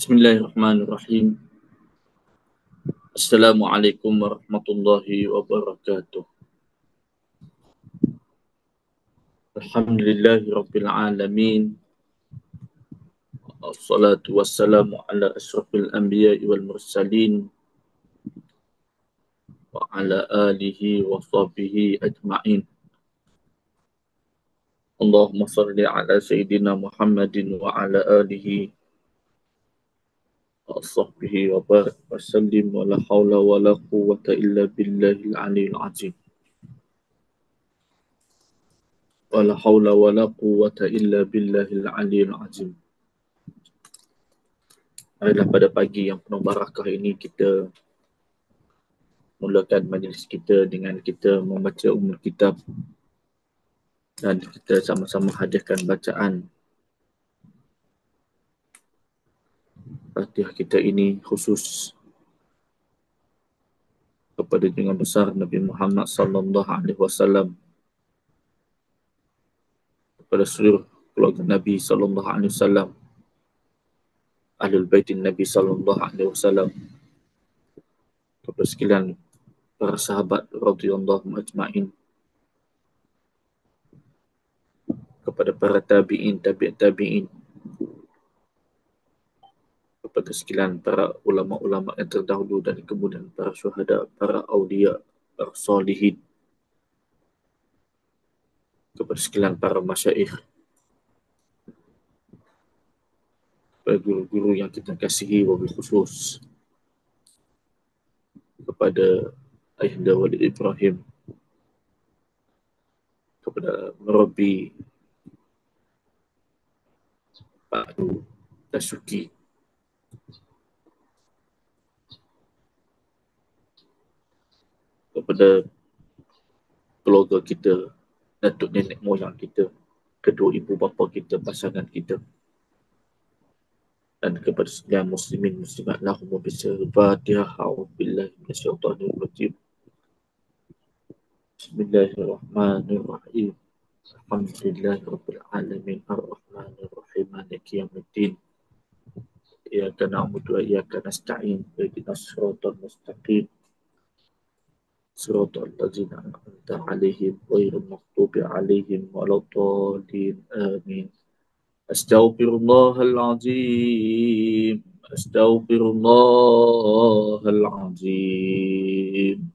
Bismillahirrahmanirrahim. Assalamualaikum warahmatullahi wabarakatuh. Alhamdulillahi rabbil alamin. Assalatu wassalamu ala asyrafil anbiya'i wal mursalin wa ala alihi wa sahbihi ajma'in. Allahumma salli ala sayyidina Muhammadin wa ala alihi wa sahbihi wa barik wa sallim wa la hawla wa la quwwata illa billahil aliyyil azim. Wa la hawla wa la quwwata illa billahil aliyyil azim. Adalah pada pagi yang penuh barakah ini kita mulakan majlis kita dengan kita membaca Ummul Kitab dan kita sama-sama hadirkan bacaan Fatihah kita ini khusus kepada junjungan besar Nabi Muhammad sallallahu alaihi wasallam, kepada seluruh keluarga Nabi sallallahu alaihi wasallam, Ahlul Baitin Nabi sallallahu alaihi wasallam, kepada sekalian para sahabat radhiyallahu ajma'in, kepada para tabi'in, tabi'in, kepada sekalian para ulama-ulama yang terdahulu dan kemudian para syuhada, para awliya, para salihin, kepada sekalian para masyaikh, kepada guru-guru yang kita kasihi, wabil khusus kepada Ayahanda Walid Ibrahim, kepada Merabi Pak Dasuki, kepada keluarga kita, datuk nenek moyang kita, kedua ibu bapa kita, pasangan kita, dan kepada sekalian muslimin muslimat. Allahumma bismillahirrahmanirrahim. A'udzubillahi minasyaitonir rajim. Bismillahirrahmanirrahim. Alhamdulillahirabbil alamin, arrahmanir rahim, maliki yaumiddin. Iyyaka na'budu wa iyyaka nasta'in. Ihdinas siratal mustaqim. Siratal ladzina an'amta 'alaihim ghairil maghdubi 'alaihim waladdallin. Amin. Astaghfirullahal azim. Astaghfirullahal azim.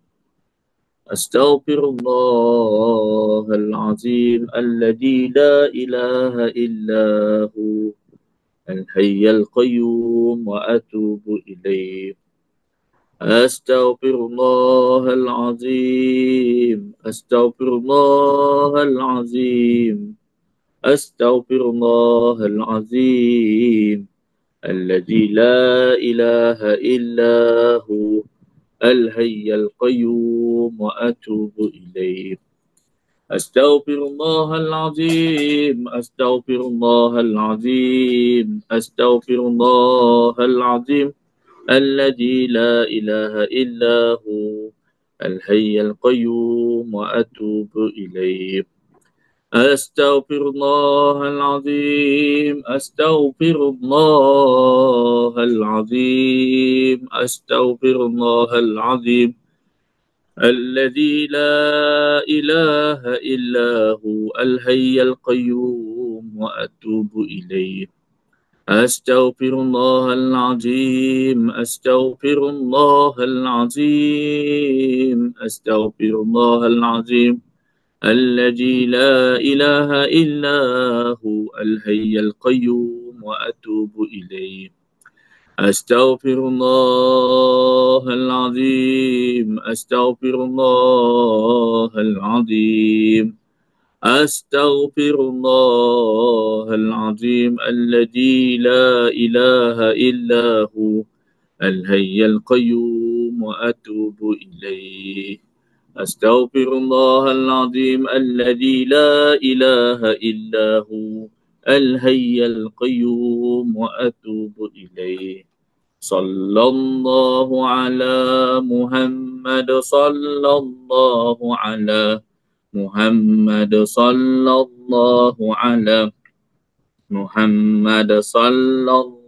Astaghfirullahal azim alladzi la ilaha illa hu al-hayyul qayyum wa atubu ilaih. Astaghfirullahal azim. Astaghfirullahal azim. Astaghfirullahal azim alladzi la ilaha illa hu al-hayyul qayyum wa atubu ilaih. Astaghfirullahal azim. Astaghfirullahal azim. Astaghfirullahal azim alladzi la ilaha illa hu al-hayyul qayyum wa atubu ilaih. Astaghfirullahal azim. Astaghfirullahal azim. Astaghfirullahal azim alladzi la ilaha illa hu al-hayyul qayyum wa atubu ilaih. Astaghfirullahal azim. Astaghfirullahal azim. Astaghfirullahal azim الذي لا إله إلا هو الحي القيوم وأتوب إليه. أستغفر الله العظيم. أستغفر الله العظيم. أستغفر الله العظيم الذي لا إله إلا هو الحي القيوم وأتوب إليه. Astaghfirullahal azim alladzi la ilaha illa hu al-hayyul qayyum wa atubu ilaih. Sallallahu ala Muhammad, sallallahu ala Muhammad, sallallahu ala Muhammad, sallallahu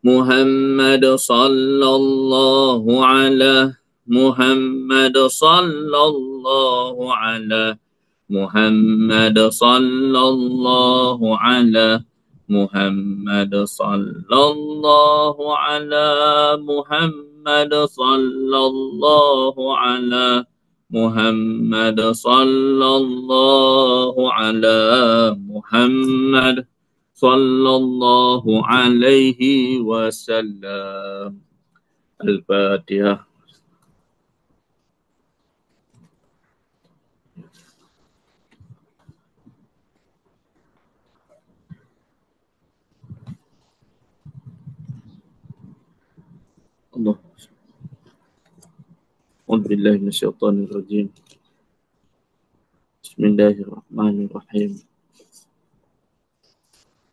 محمد صلى الله على محمد صلى الله على محمد صلى الله على محمد صلى الله على محمد صلى الله على محمد صلى الله على محمد صلى الله عليه وسلم. الفاتحة. الله. أعوذ بالله من الشيطان الرجيم. بسم الله الرحمن الرحيم.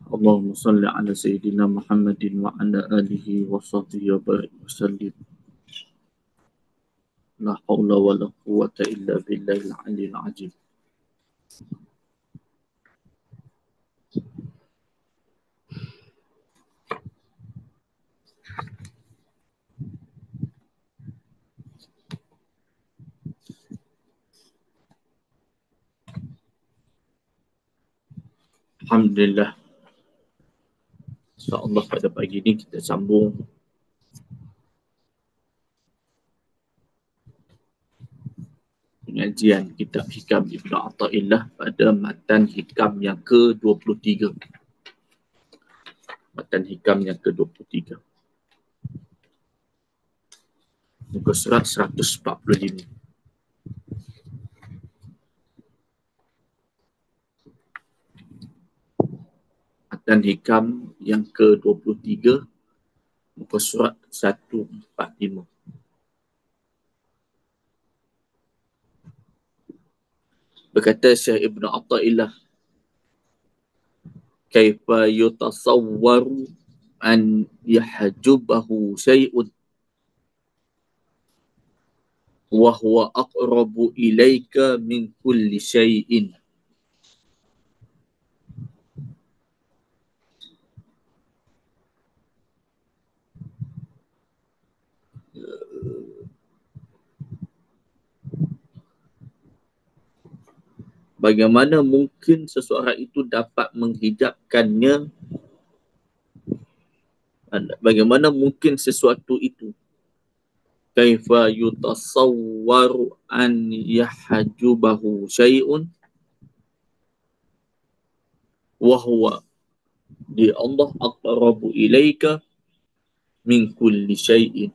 اللهم صل على سيدنا محمد وعلى آله وصحبه وبارك وسلم. لا حول ولا قوة إلا بالله العلي العظيم. Alhamdulillah. InsyaAllah pada pagi ini kita sambung pengajian kitab Hikam Ibn Atha'illah pada matan hikam yang ke-23. Matan hikam yang ke-23. Muka surat 145. Matan hikam yang ke-23. Muka surat 145. Berkata Syekh Ibn Atha'illah, kaifa yutasawwaru an yahjubahu syai'un wa huwa aqrabu ilaika min kulli syai'in. Bagaimana mungkin seseorang itu dapat menghijabkannya? Bagaimana mungkin sesuatu itu? Kaifa yutasawwaru an yahjubahu syai'un wa huwa di Allah aqrabu ilaika min kulli syai'in.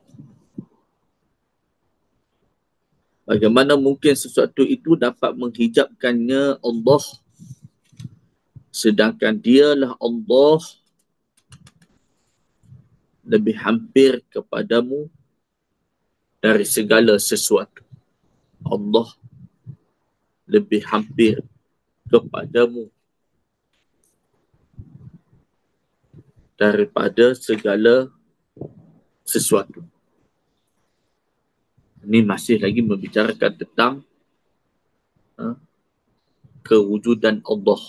Bagaimana mungkin sesuatu itu dapat menghijabkannya Allah, sedangkan dialah Allah lebih hampir kepadamu dari segala sesuatu. Allah lebih hampir kepadamu daripada segala sesuatu. Ini masih lagi membicarakan tentang kewujudan Allah.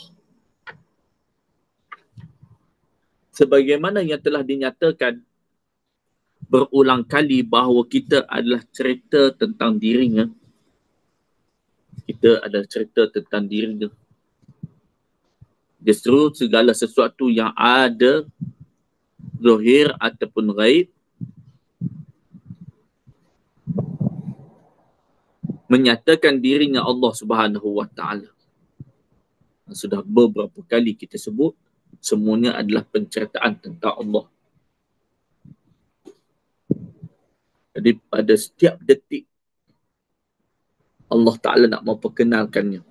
Sebagaimana yang telah dinyatakan berulang kali bahawa kita adalah cerita tentang dirinya. Kita adalah cerita tentang dirinya. Justru segala sesuatu yang ada, zahir ataupun ghaib, menyatakan dirinya Allah Subhanahu wa Ta'ala. Sudah beberapa kali kita sebut, semuanya adalah penceritaan tentang Allah. Jadi pada setiap detik Allah Ta'ala nak memperkenalkannya.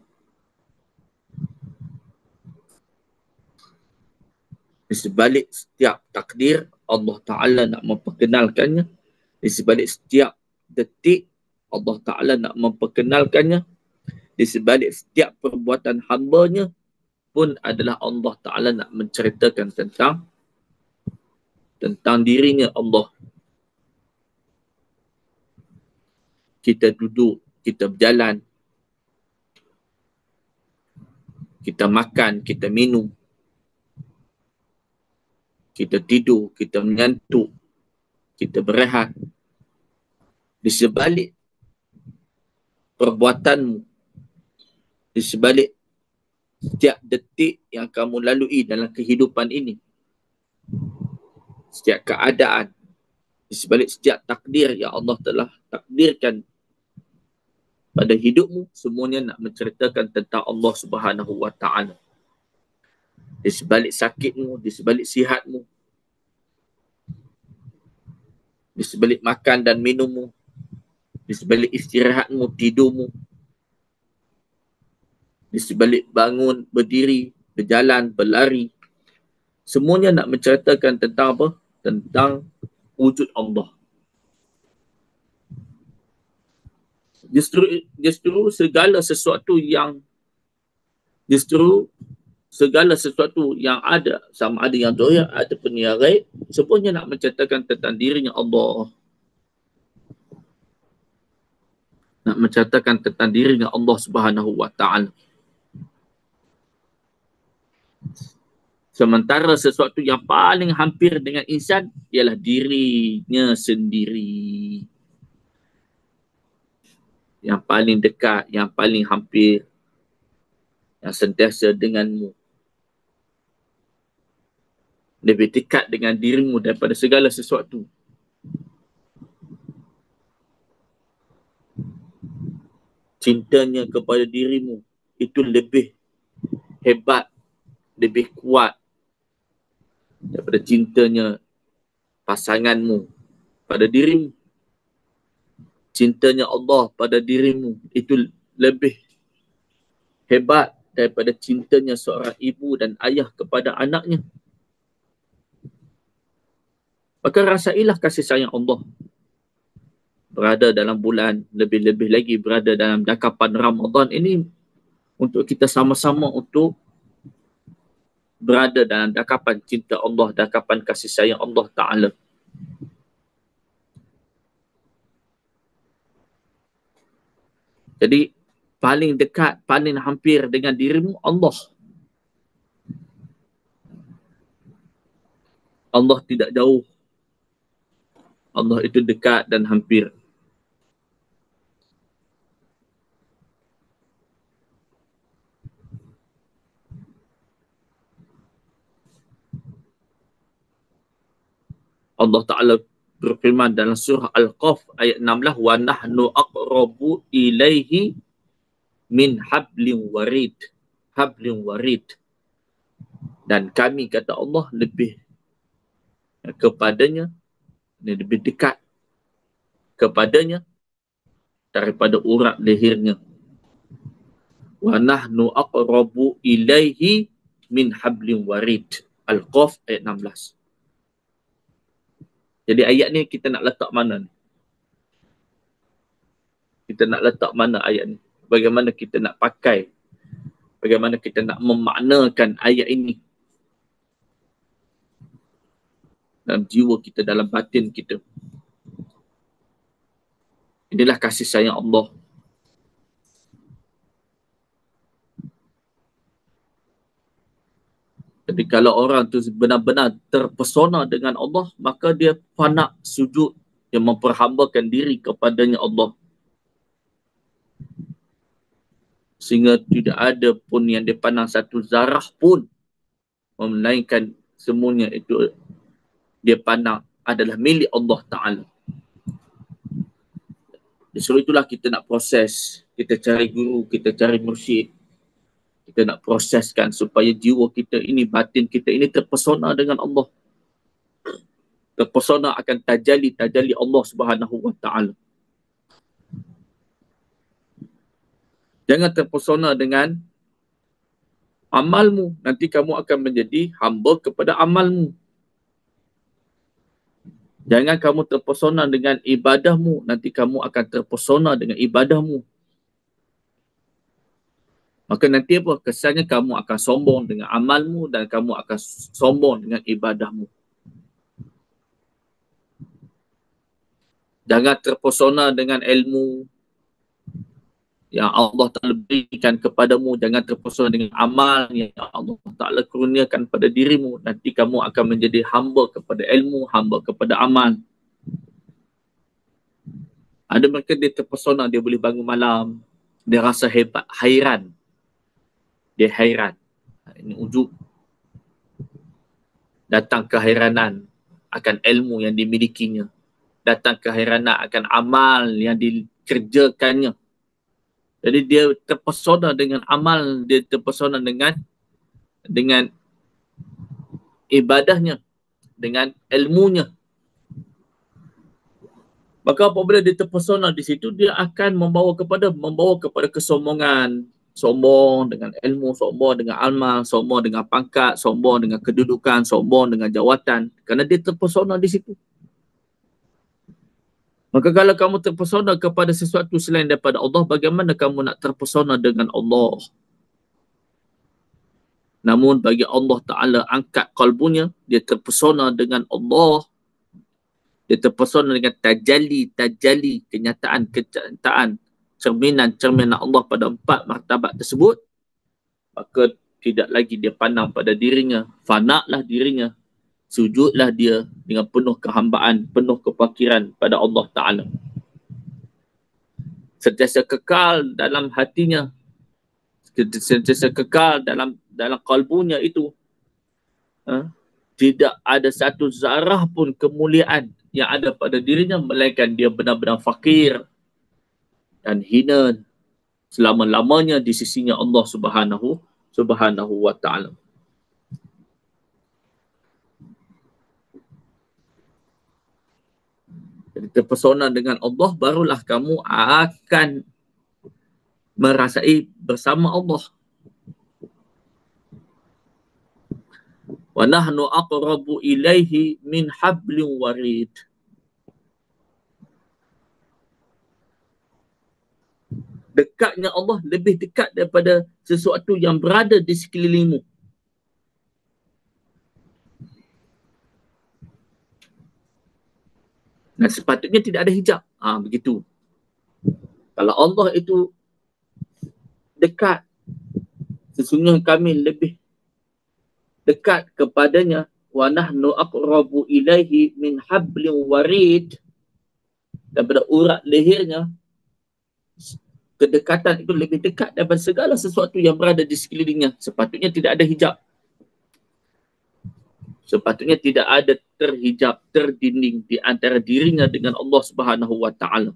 Di sebalik setiap takdir Allah Ta'ala nak memperkenalkannya. Di sebalik setiap detik Allah Ta'ala nak memperkenalkannya. Di sebalik setiap perbuatan hamba-Nya pun adalah Allah Ta'ala nak menceritakan tentang dirinya Allah. Kita duduk, kita berjalan, kita makan, kita minum. kita tidur, kita menyantuk, kita berehat. Di sebalik perbuatanmu, di sebalik setiap detik yang kamu lalui dalam kehidupan ini, setiap keadaan, di sebalik setiap takdir yang Allah telah takdirkan pada hidupmu, semuanya nak menceritakan tentang Allah Subhanahu wa Ta'ala. Di sebalik sakitmu, di sebalik sihatmu, di sebalik makan dan minummu, di sebalik istirahatmu, tidurmu, di sebalik bangun, berdiri, berjalan, berlari, semuanya nak menceritakan tentang apa? Tentang wujud Allah. Justru segala sesuatu yang ada, sama ada yang zahir ataupun yang ghaib, semuanya nak menceritakan tentang dirinya Allah. Nak menceritakan tentang dirinya Allah Subhanahu wa Ta'ala. Sementara sesuatu yang paling hampir dengan insan ialah dirinya sendiri. Yang paling dekat, yang paling hampir, yang sentiasa denganmu. Lebih dekat dengan dirimu daripada segala sesuatu. Cintanya kepada dirimu itu lebih hebat, lebih kuat daripada cintanya pasanganmu pada dirimu. Cintanya Allah pada dirimu itu lebih hebat daripada cintanya seorang ibu dan ayah kepada anaknya. Maka rasailah kasih sayang Allah. Berada dalam bulan, lebih-lebih lagi berada dalam dakapan Ramadan ini, untuk kita sama-sama untuk berada dalam dakapan cinta Allah, dakapan kasih sayang Allah Ta'ala. Jadi paling dekat, paling hampir dengan dirimu Allah. Allah tidak jauh. Allah itu dekat dan hampir. Allah Ta'ala berfirman dalam surah Al-Qaf ayat 16, wa nahnu aqrabu ilaihi min hablin warid. Hablin warid. Dan kami, kata Allah, lebih kepadanya, lebih dekat kepadanya daripada urat lehernya. Wa nahnu aqrabu ilaihi min hablin warid. Al-Qaf ayat 16. Jadi ayat ni kita nak letak mana ni? Kita nak letak mana ayat ni? Bagaimana kita nak pakai? Bagaimana kita nak memaknakan ayat ini dalam jiwa kita, dalam batin kita? Inilah kasih sayang Allah. Jadi kalau orang tu benar-benar terpesona dengan Allah, maka dia fana sujud, dia memperhambakan diri kepadanya Allah. Sehingga tidak ada pun yang dipandang satu zarah pun, melainkan semuanya itu dia pandang adalah milik Allah Ta'ala. Sebab itulah kita nak proses, kita cari guru, kita cari mursyid. Kita nak proseskan supaya jiwa kita ini, batin kita ini terpesona dengan Allah. Terpesona akan tajalli Allah Subhanahu wa Ta'ala. Jangan terpesona dengan amalmu. Nanti kamu akan menjadi hamba kepada amalmu. Jangan kamu terpesona dengan ibadahmu. Nanti kamu akan terpesona dengan ibadahmu. Maka nanti apa? Kesannya kamu akan sombong dengan amalmu dan kamu akan sombong dengan ibadahmu. Jangan terpesona dengan ilmu. yang Allah Ta'ala berikan kepadamu, jangan terpesona dengan amal yang Allah Ta'ala kurniakan pada dirimu. Nanti kamu akan menjadi hamba kepada ilmu, hamba kepada amal. Ada mereka dia terpesona, dia boleh bangun malam, dia rasa hebat, hairan. Dia hairan. Ini ujub. Datang keheranan akan ilmu yang dimilikinya. Datang keheranan akan amal yang dikerjakannya. Jadi dia terpesona dengan amal, dia terpesona dengan ibadahnya, dengan ilmunya. Maka apabila dia terpesona di situ, dia akan membawa kepada kesombongan. Sombong dengan ilmu, sombong dengan amal, sombong dengan pangkat, sombong dengan kedudukan, sombong dengan jawatan. Kerana dia terpesona di situ. Maka kalau kamu terpesona kepada sesuatu selain daripada Allah, bagaimana kamu nak terpesona dengan Allah? Namun bagi Allah Ta'ala angkat kalbunya, dia terpesona dengan Allah. Dia terpesona dengan tajalli, kenyataan, cerminan Allah pada 4 martabat tersebut. Maka tidak lagi dia pandang pada dirinya, fanaklah dirinya, sujudlah dia dengan penuh kehambaan, penuh kefakiran pada Allah Ta'ala. Sentiasa kekal dalam hatinya, sentiasa kekal dalam kalbunya itu. Tidak ada satu zarah pun kemuliaan yang ada pada dirinya, melainkan dia benar-benar fakir dan hina selama-lamanya di sisinya Allah Subhanahu wa Ta'ala. Jadi terpesona dengan Allah, barulah kamu akan merasai bersama Allah. Wa nahnu aqrabu ilaihi min hablin warid. Dekatnya Allah lebih dekat daripada sesuatu yang berada di sekelilingmu. Dan sepatutnya tidak ada hijab. Begitu. Kalau Allah itu dekat, sesungguhnya kami lebih dekat kepadanya. Wa nahnu aqrabu ilaihi min hablin warid. Daripada urat lehernya, kedekatan itu lebih dekat daripada segala sesuatu yang berada di sekelilingnya. Sepatutnya tidak ada hijab. Sepatutnya tidak ada terhijab, terdinding di antara dirinya dengan Allah Subhanahu wa Ta'ala.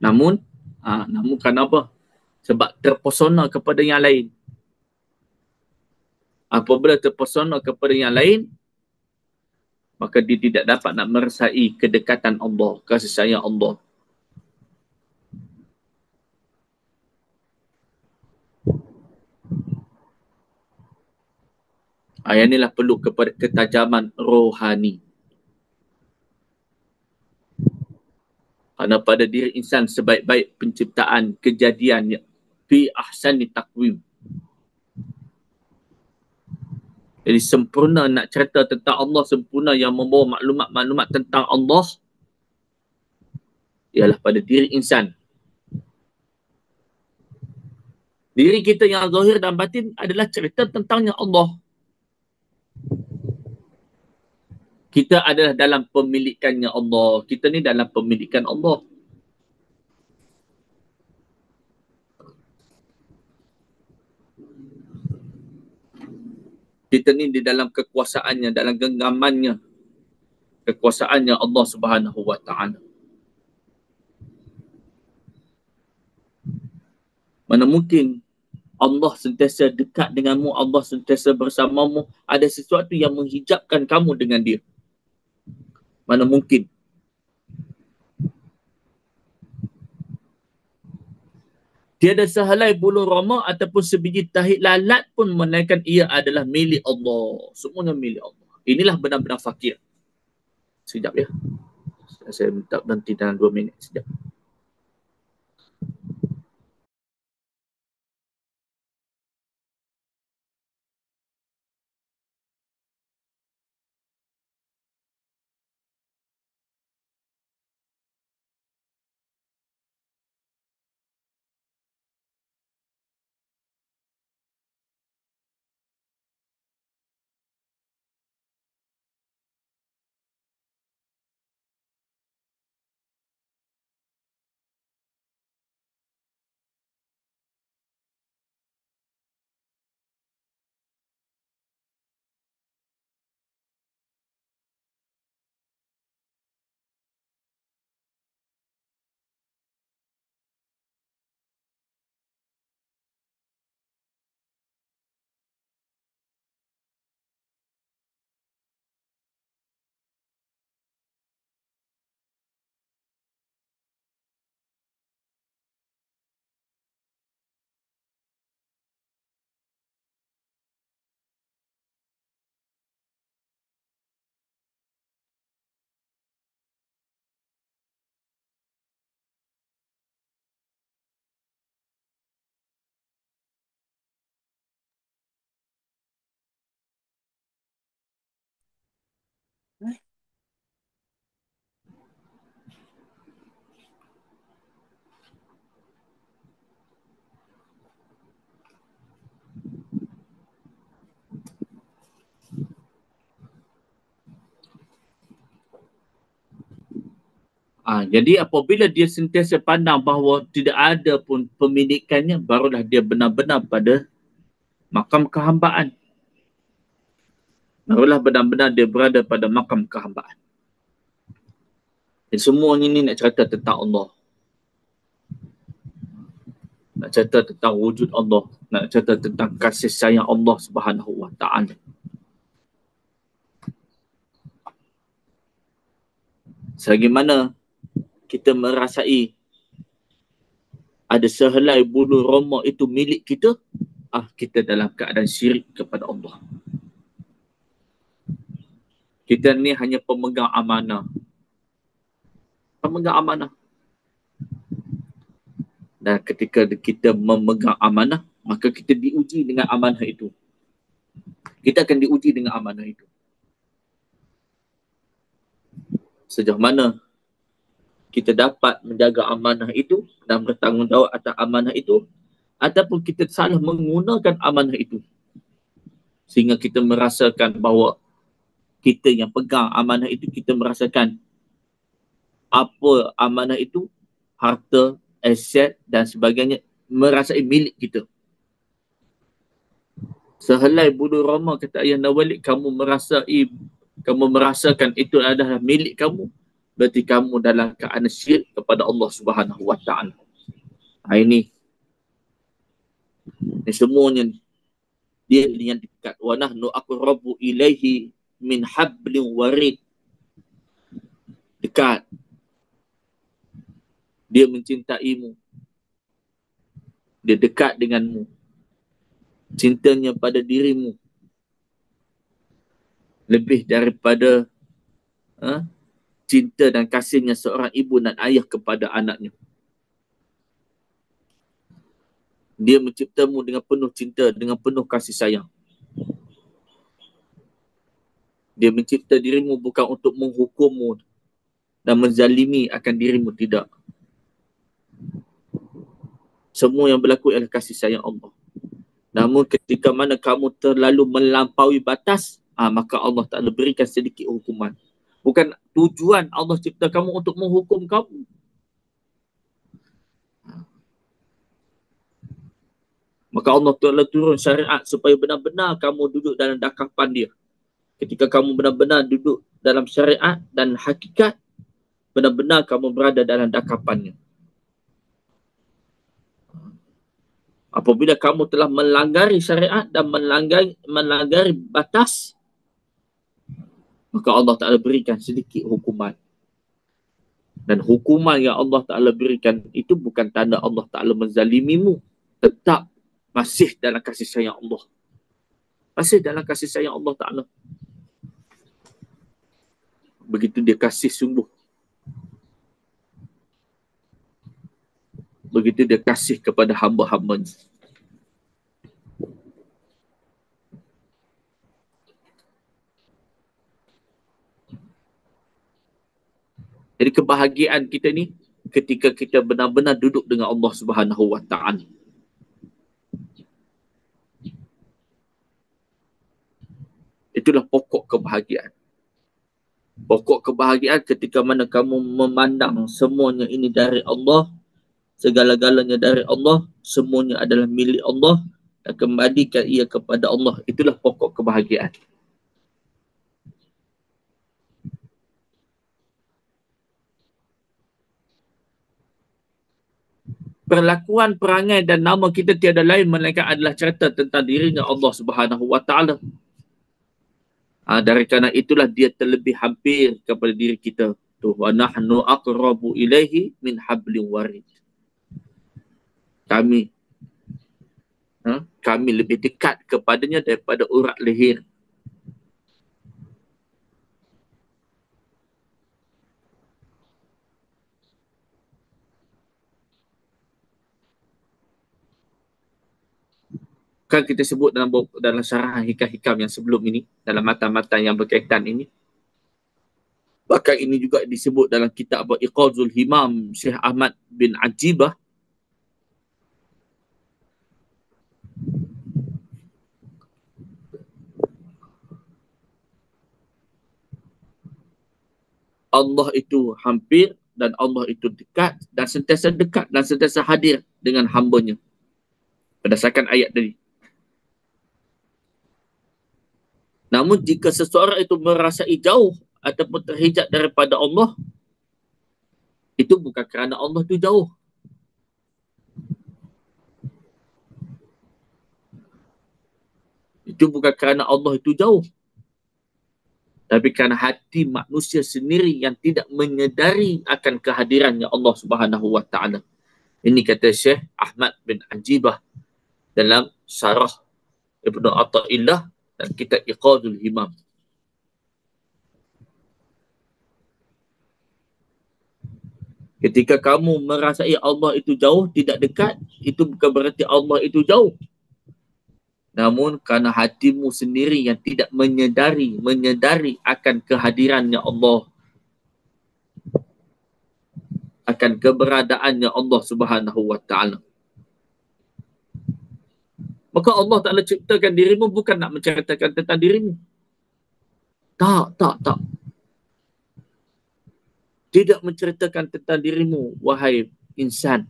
Namun kenapa? Sebab terpesona kepada yang lain. Apabila terpesona kepada yang lain, maka dia tidak dapat nak merasai kedekatan Allah, kasih sayang Allah. Yang inilah perlu kepada ketajaman rohani. Kerana pada diri insan sebaik-baik penciptaan kejadian fi ahsani taqwim. Jadi sempurna nak cerita tentang Allah, sempurna yang membawa maklumat-maklumat tentang Allah ialah pada diri insan. Diri kita yang zahir dan batin adalah cerita tentangnya Allah. Kita adalah dalam pemilikannya Allah. Kita ni dalam pemilikan Allah. Kita ni di dalam kekuasaannya, dalam genggamannya. Kekuasaannya Allah Subhanahu wa Ta'ala. Mana mungkin Allah sentiasa dekat denganmu, Allah sentiasa bersamamu, ada sesuatu yang menghijabkan kamu dengan dia. Mana mungkin? Tiada sehelai bulu roma ataupun sebiji tahi lalat pun melainkan ia adalah milik Allah. Semuanya milik Allah. Inilah benar-benar fakir. Sekejap ya. Saya minta berhenti dalam 2 minit. Sekejap. Jadi apabila dia sentiasa pandang bahawa tidak ada pun pemilikannya, barulah dia benar-benar pada makam kehambaan. Barulah benar-benar dia berada pada makam kehambaan. Dan semuanya ini nak cerita tentang Allah. Nak cerita tentang wujud Allah. Nak cerita tentang kasih sayang Allah Subhanahu Wa Ta'ala. Sebagaimana kita merasai ada sehelai bulu roma itu milik kita, kita dalam keadaan syirik kepada Allah. Kita ni hanya pemegang amanah. Pemegang amanah. Dan ketika kita memegang amanah, maka kita diuji dengan amanah itu. Kita akan diuji dengan amanah itu. Sejauh mana kita dapat menjaga amanah itu dan bertanggungjawab atas amanah itu, ataupun kita salah menggunakan amanah itu sehingga kita merasakan bahawa kita yang pegang amanah itu, kita merasakan apa amanah itu, harta, aset dan sebagainya, merasai milik kita. Sehelai bulu roma, kata Ayah Nawalik, kamu merasakan itu adalah milik kamu, berarti kamu dalam keadaan syirik kepada Allah Subhanahu Wa Ta'ala. Ini semuanya dia yang dekat. Wa nahnu aqrabu ilaihi min hablin warid. Dekat. Dia mencintaimu. Dia dekat denganmu. Cintanya pada dirimu lebih daripada cinta dan kasihnya seorang ibu dan ayah kepada anaknya. Dia menciptamu dengan penuh cinta, dengan penuh kasih sayang. Dia mencipta dirimu bukan untuk menghukummu dan menzalimi akan dirimu, tidak. Semua yang berlaku adalah kasih sayang Allah. Namun ketika mana kamu terlalu melampaui batas, maka Allah Ta'ala berikan sedikit hukuman. Bukan tujuan Allah cipta kamu untuk menghukum kamu. Maka Allah Ta'ala turun syariat supaya benar-benar kamu duduk dalam dakapan dia. Ketika kamu benar-benar duduk dalam syariat dan hakikat, benar-benar kamu berada dalam dakapannya. Apabila kamu telah melanggar syariat dan melanggar batas, maka Allah Ta'ala berikan sedikit hukuman. Dan hukuman yang Allah Ta'ala berikan itu bukan tanda Allah Ta'ala menzalimimu. Tetap masih dalam kasih sayang Allah. Masih dalam kasih sayang Allah Ta'ala. Begitu dia kasih sungguh. Begitu dia kasih kepada hamba-hambanya. Jadi kebahagiaan kita ni ketika kita benar-benar duduk dengan Allah Subhanahu Wa Ta'ala. Itulah pokok kebahagiaan. Pokok kebahagiaan ketika mana kamu memandang semuanya ini dari Allah, segala-galanya dari Allah, semuanya adalah milik Allah, dan kembalikan ia kepada Allah. Itulah pokok kebahagiaan. Perlakuan, perangai dan nama kita tiada lain melainkan adalah cerita tentang dirinya Allah Subhanahu Wa Ta'ala. Dari kerana itulah dia terlebih hampir kepada diri kita. Wa nahnu aqrabu ilaihi min hablin warid. Kami lebih dekat kepadanya daripada urat leher. Kan kita sebut dalam syarahan hikam-hikam yang sebelum ini, dalam matan-matan yang berkaitan ini. Bahkan ini juga disebut dalam kitab Iqazul Himam Syekh Ahmad bin Ajibah. Allah itu hampir dan Allah itu dekat dan sentiasa dekat dan sentiasa hadir dengan hamba-Nya. Berdasarkan ayat tadi. Namun jika seseorang itu merasai jauh ataupun terhijab daripada Allah, itu bukan kerana Allah itu jauh. Itu bukan kerana Allah itu jauh. Tapi kerana hati manusia sendiri yang tidak menyedari akan kehadirannya Allah Subhanahu wa taala. Ini kata Syekh Ahmad bin Ajibah dalam Syarah Ibnu Athaillah dan kitab Iqadul Himam. Ketika kamu merasai Allah itu jauh, tidak dekat, itu bukan berarti Allah itu jauh. Namun kerana hatimu sendiri yang tidak menyedari akan kehadirannya Allah, akan keberadaannya Allah Subhanahu wa taala. Maka Allah Ta'ala ciptakan dirimu bukan nak menceritakan tentang dirimu. Tak. Tidak menceritakan tentang dirimu, wahai insan.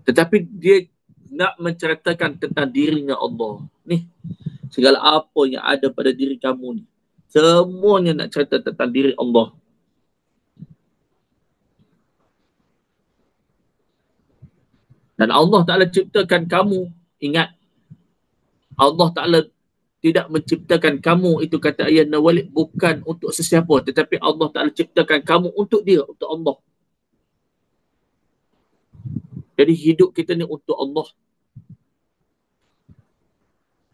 Tetapi dia nak menceritakan tentang dirinya Allah. Ni, segala apa yang ada pada diri kamu ni, semuanya nak cerita tentang diri Allah. Dan Allah Ta'ala ciptakan kamu, ingat, Allah Ta'ala tidak menciptakan kamu, itu kata ayat Nawalid, bukan untuk sesiapa, tetapi Allah Ta'ala ciptakan kamu untuk dia, untuk Allah. Jadi hidup kita ni untuk Allah,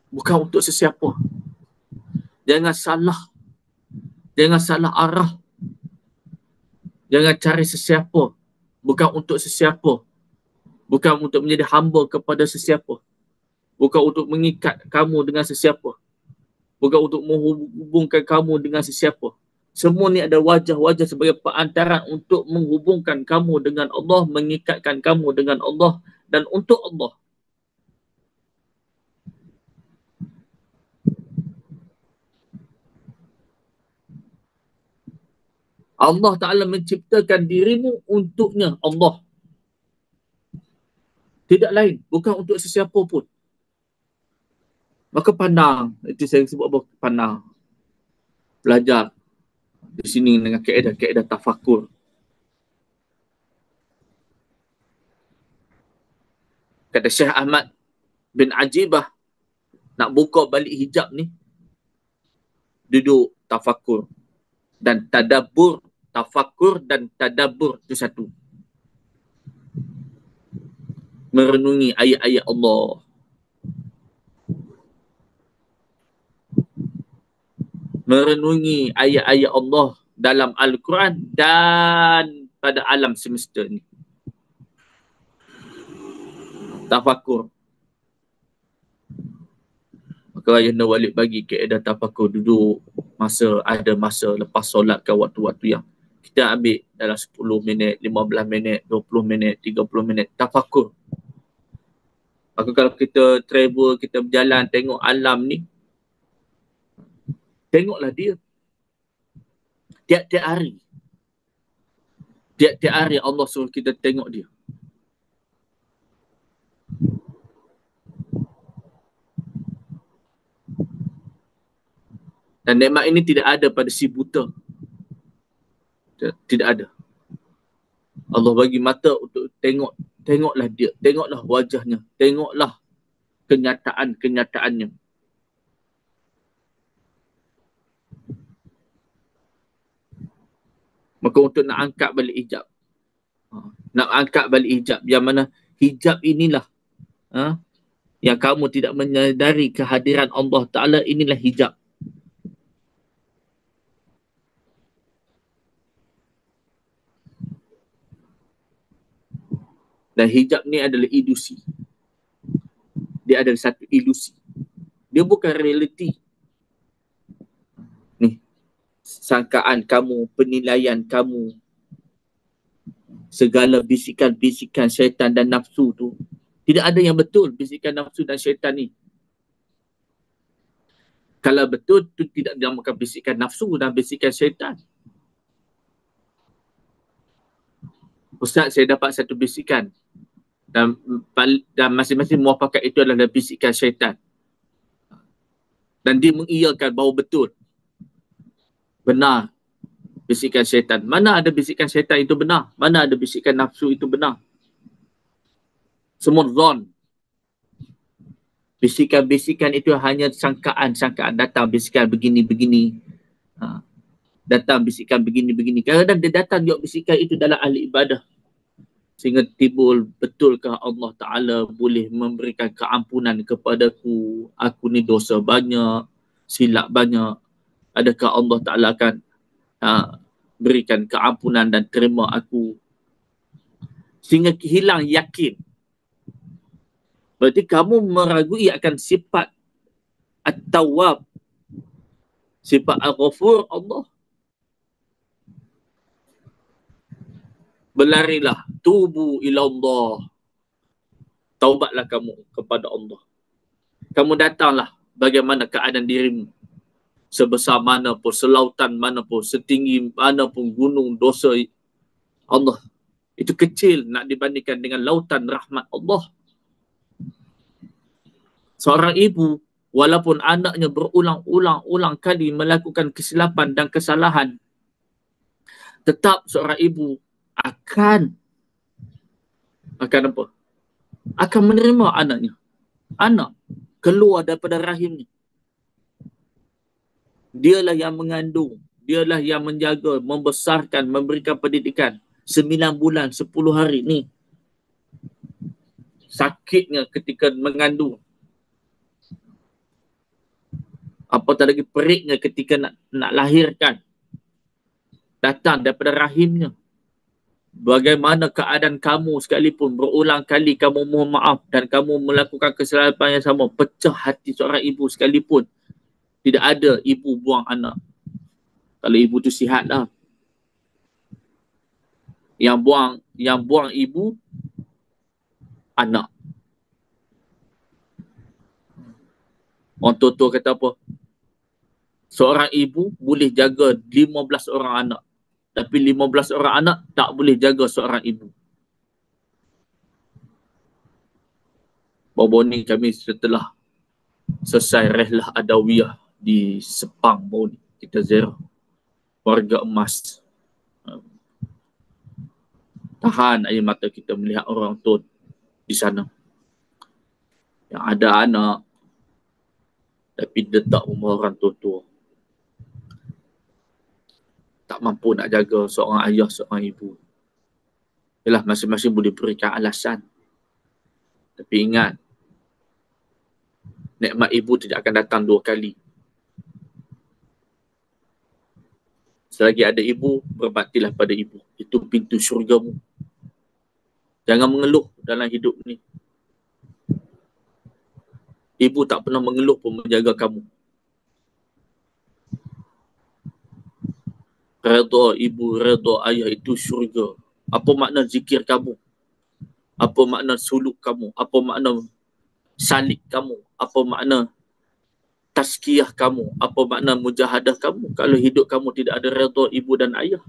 bukan untuk sesiapa. Jangan salah arah. Jangan cari sesiapa, bukan untuk sesiapa. Bukan untuk menjadi hamba kepada sesiapa. Bukan untuk mengikat kamu dengan sesiapa. Bukan untuk menghubungkan kamu dengan sesiapa. Semua ni ada wajah-wajah sebagai perantaran untuk menghubungkan kamu dengan Allah, mengikatkan kamu dengan Allah dan untuk Allah. Allah Ta'ala menciptakan dirimu untuknya Allah. Tidak lain, bukan untuk sesiapa pun. Maka pandang, itu saya sebut apa? Pandang. Belajar di sini dengan kaedah tafakur. Kata Syekh Ahmad bin Ajibah, nak buka balik hijab ni, duduk tafakur dan tadabbur. Tafakur dan tadabbur itu satu. Merenungi ayat-ayat Allah. Merenungi ayat-ayat Allah dalam Al-Quran dan pada alam semesta ni. Tafakur. Maka Ayah Nawalid bagi kaedah tafakur, duduk ada masa lepas solat ke waktu-waktu yang kita ambil dalam 10 minit, 15 minit, 20 minit, 30 minit tafakur. Maka kalau kita travel, kita berjalan tengok alam ni, tengoklah dia. Tiap-tiap hari Allah suruh kita tengok dia. Dan nikmat ini tidak ada pada si buta. Tidak ada. Allah bagi mata untuk tengok. Tengoklah dia. Tengoklah wajahnya. Tengoklah kenyataan-kenyataannya. Maka untuk nak angkat balik hijab. Nak angkat balik hijab. Yang mana hijab inilah. Yang kamu tidak menyadari kehadiran Allah Ta'ala, inilah hijab. Dan hijab ni adalah ilusi. Dia adalah satu ilusi. Dia bukan realiti. Ni, sangkaan kamu, penilaian kamu, segala bisikan-bisikan syaitan dan nafsu tu, tidak ada yang betul bisikan nafsu dan syaitan ni. Kalau betul itu tidak dinamakan bisikan nafsu dan bisikan syaitan. Ustaz, saya dapat satu bisikan dan masing-masing muafakat itu adalah bisikan syaitan. Dan dia mengiyakan bahawa betul. Benar bisikan syaitan. Mana ada bisikan syaitan itu benar? Mana ada bisikan nafsu itu benar? Semua zon. Bisikan-bisikan itu hanya sangkaan-sangkaan. Datang bisikan begini-begini. Datang bisikan begini-begini. Kadang-kadang dia datang juga bisikan itu dalam ahli ibadah. Sehingga timbul, betulkah Allah Ta'ala boleh memberikan keampunan kepadaku? Aku ni dosa banyak, silap banyak. Adakah Allah Ta'ala akan berikan keampunan dan terima aku? Sehingga hilang yakin. Berarti kamu meragui akan sifat At-Tawwab, sifat Al-Ghafur Allah. Berlarilah, tubu ilallah. Taubatlah kamu kepada Allah. Kamu datanglah bagaimana keadaan dirimu. Sebesar mana pun, selautan mana pun, setinggi mana pun gunung dosa Allah. Itu kecil nak dibandingkan dengan lautan rahmat Allah. Seorang ibu, walaupun anaknya berulang-ulang kali melakukan kesilapan dan kesalahan, tetap seorang ibu akan apa? Akan menerima anaknya. Anak keluar daripada rahimnya. Dialah yang mengandung, dialah yang menjaga, membesarkan, memberikan pendidikan. 9 bulan, 10 hari ni. Sakitnya ketika mengandung. Apatah lagi periknya ketika nak lahirkan. Datang daripada rahimnya. Bagaimana keadaan kamu sekalipun, berulang kali kamu mohon maaf dan kamu melakukan kesalahan yang sama, pecah hati seorang ibu sekalipun. Tidak ada ibu buang anak. Kalau ibu tu sihat lah. Yang buang ibu, anak. Orang tua kata apa? Seorang ibu boleh jaga 15 orang anak. Tapi 15 orang anak tak boleh jaga seorang ibu. Baru-baru ni kami setelah selesai rehlah adawiyah di Sepang baru ni, kita ziarah warga emas. Tahan air mata kita melihat orang tua di sana. Yang ada anak tapi dia tak umur orang tua-tua. Tak mampu nak jaga seorang ayah, seorang ibu. Yalah, masing-masing boleh berikan alasan. Tapi ingat, nikmat ibu tidak akan datang 2 kali. Selagi ada ibu, berbaktilah pada ibu. Itu pintu syurgamu. Jangan mengeluh dalam hidup ni. Ibu tak pernah mengeluh pun menjaga kamu. Redha ibu, redha ayah itu syurga. Apa makna zikir kamu? Apa makna suluk kamu? Apa makna salik kamu? Apa makna tazkiyah kamu? Apa makna mujahadah kamu kalau hidup kamu tidak ada redha ibu dan ayah?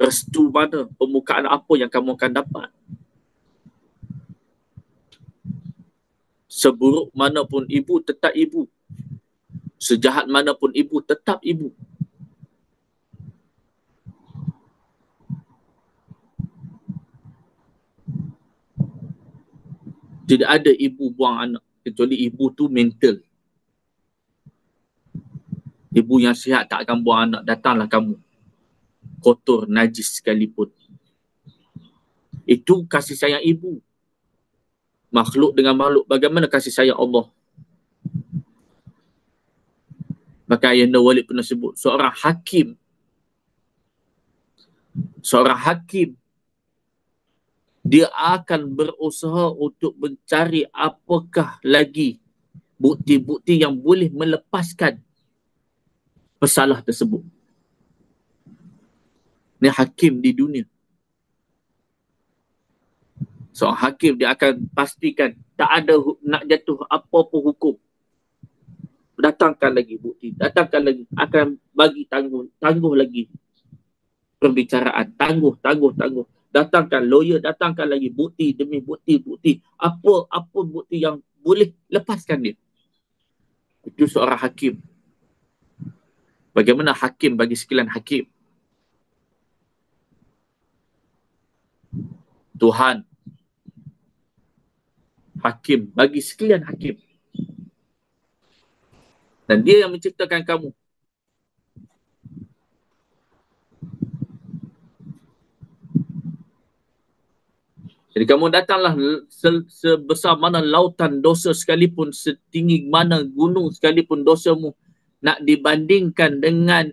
Restu mana? Pembukaan apa yang kamu akan dapat? Seburuk manapun ibu, tetap ibu. Sejahat manapun ibu, tetap ibu. Tidak ada ibu buang anak, kecuali ibu tu mental. Ibu yang sihat tak akan buang anak. Datanglah kamu, kotor, najis sekalipun. Itu kasih sayang ibu. Makhluk dengan makhluk, bagaimana kasih sayang Allah? Maka Ayahanda Walid pernah sebut, seorang hakim, dia akan berusaha untuk mencari apakah lagi bukti-bukti yang boleh melepaskan pesalah tersebut. Ini hakim di dunia. Seorang hakim dia akan pastikan tak ada nak jatuh apa pun hukum. Datangkan lagi bukti, datangkan lagi, akan bagi tangguh lagi perbicaraan, tangguh. Datangkan lawyer, datangkan lagi bukti demi bukti. Apa bukti yang boleh, lepaskan dia. Itu seorang hakim. Bagaimana hakim bagi sekalian hakim? Tuhan hakim bagi sekalian hakim. Dan dia yang menciptakan kamu. Jadi kamu datanglah sebesar mana lautan dosa sekalipun, setinggi mana gunung sekalipun dosamu, nak dibandingkan dengan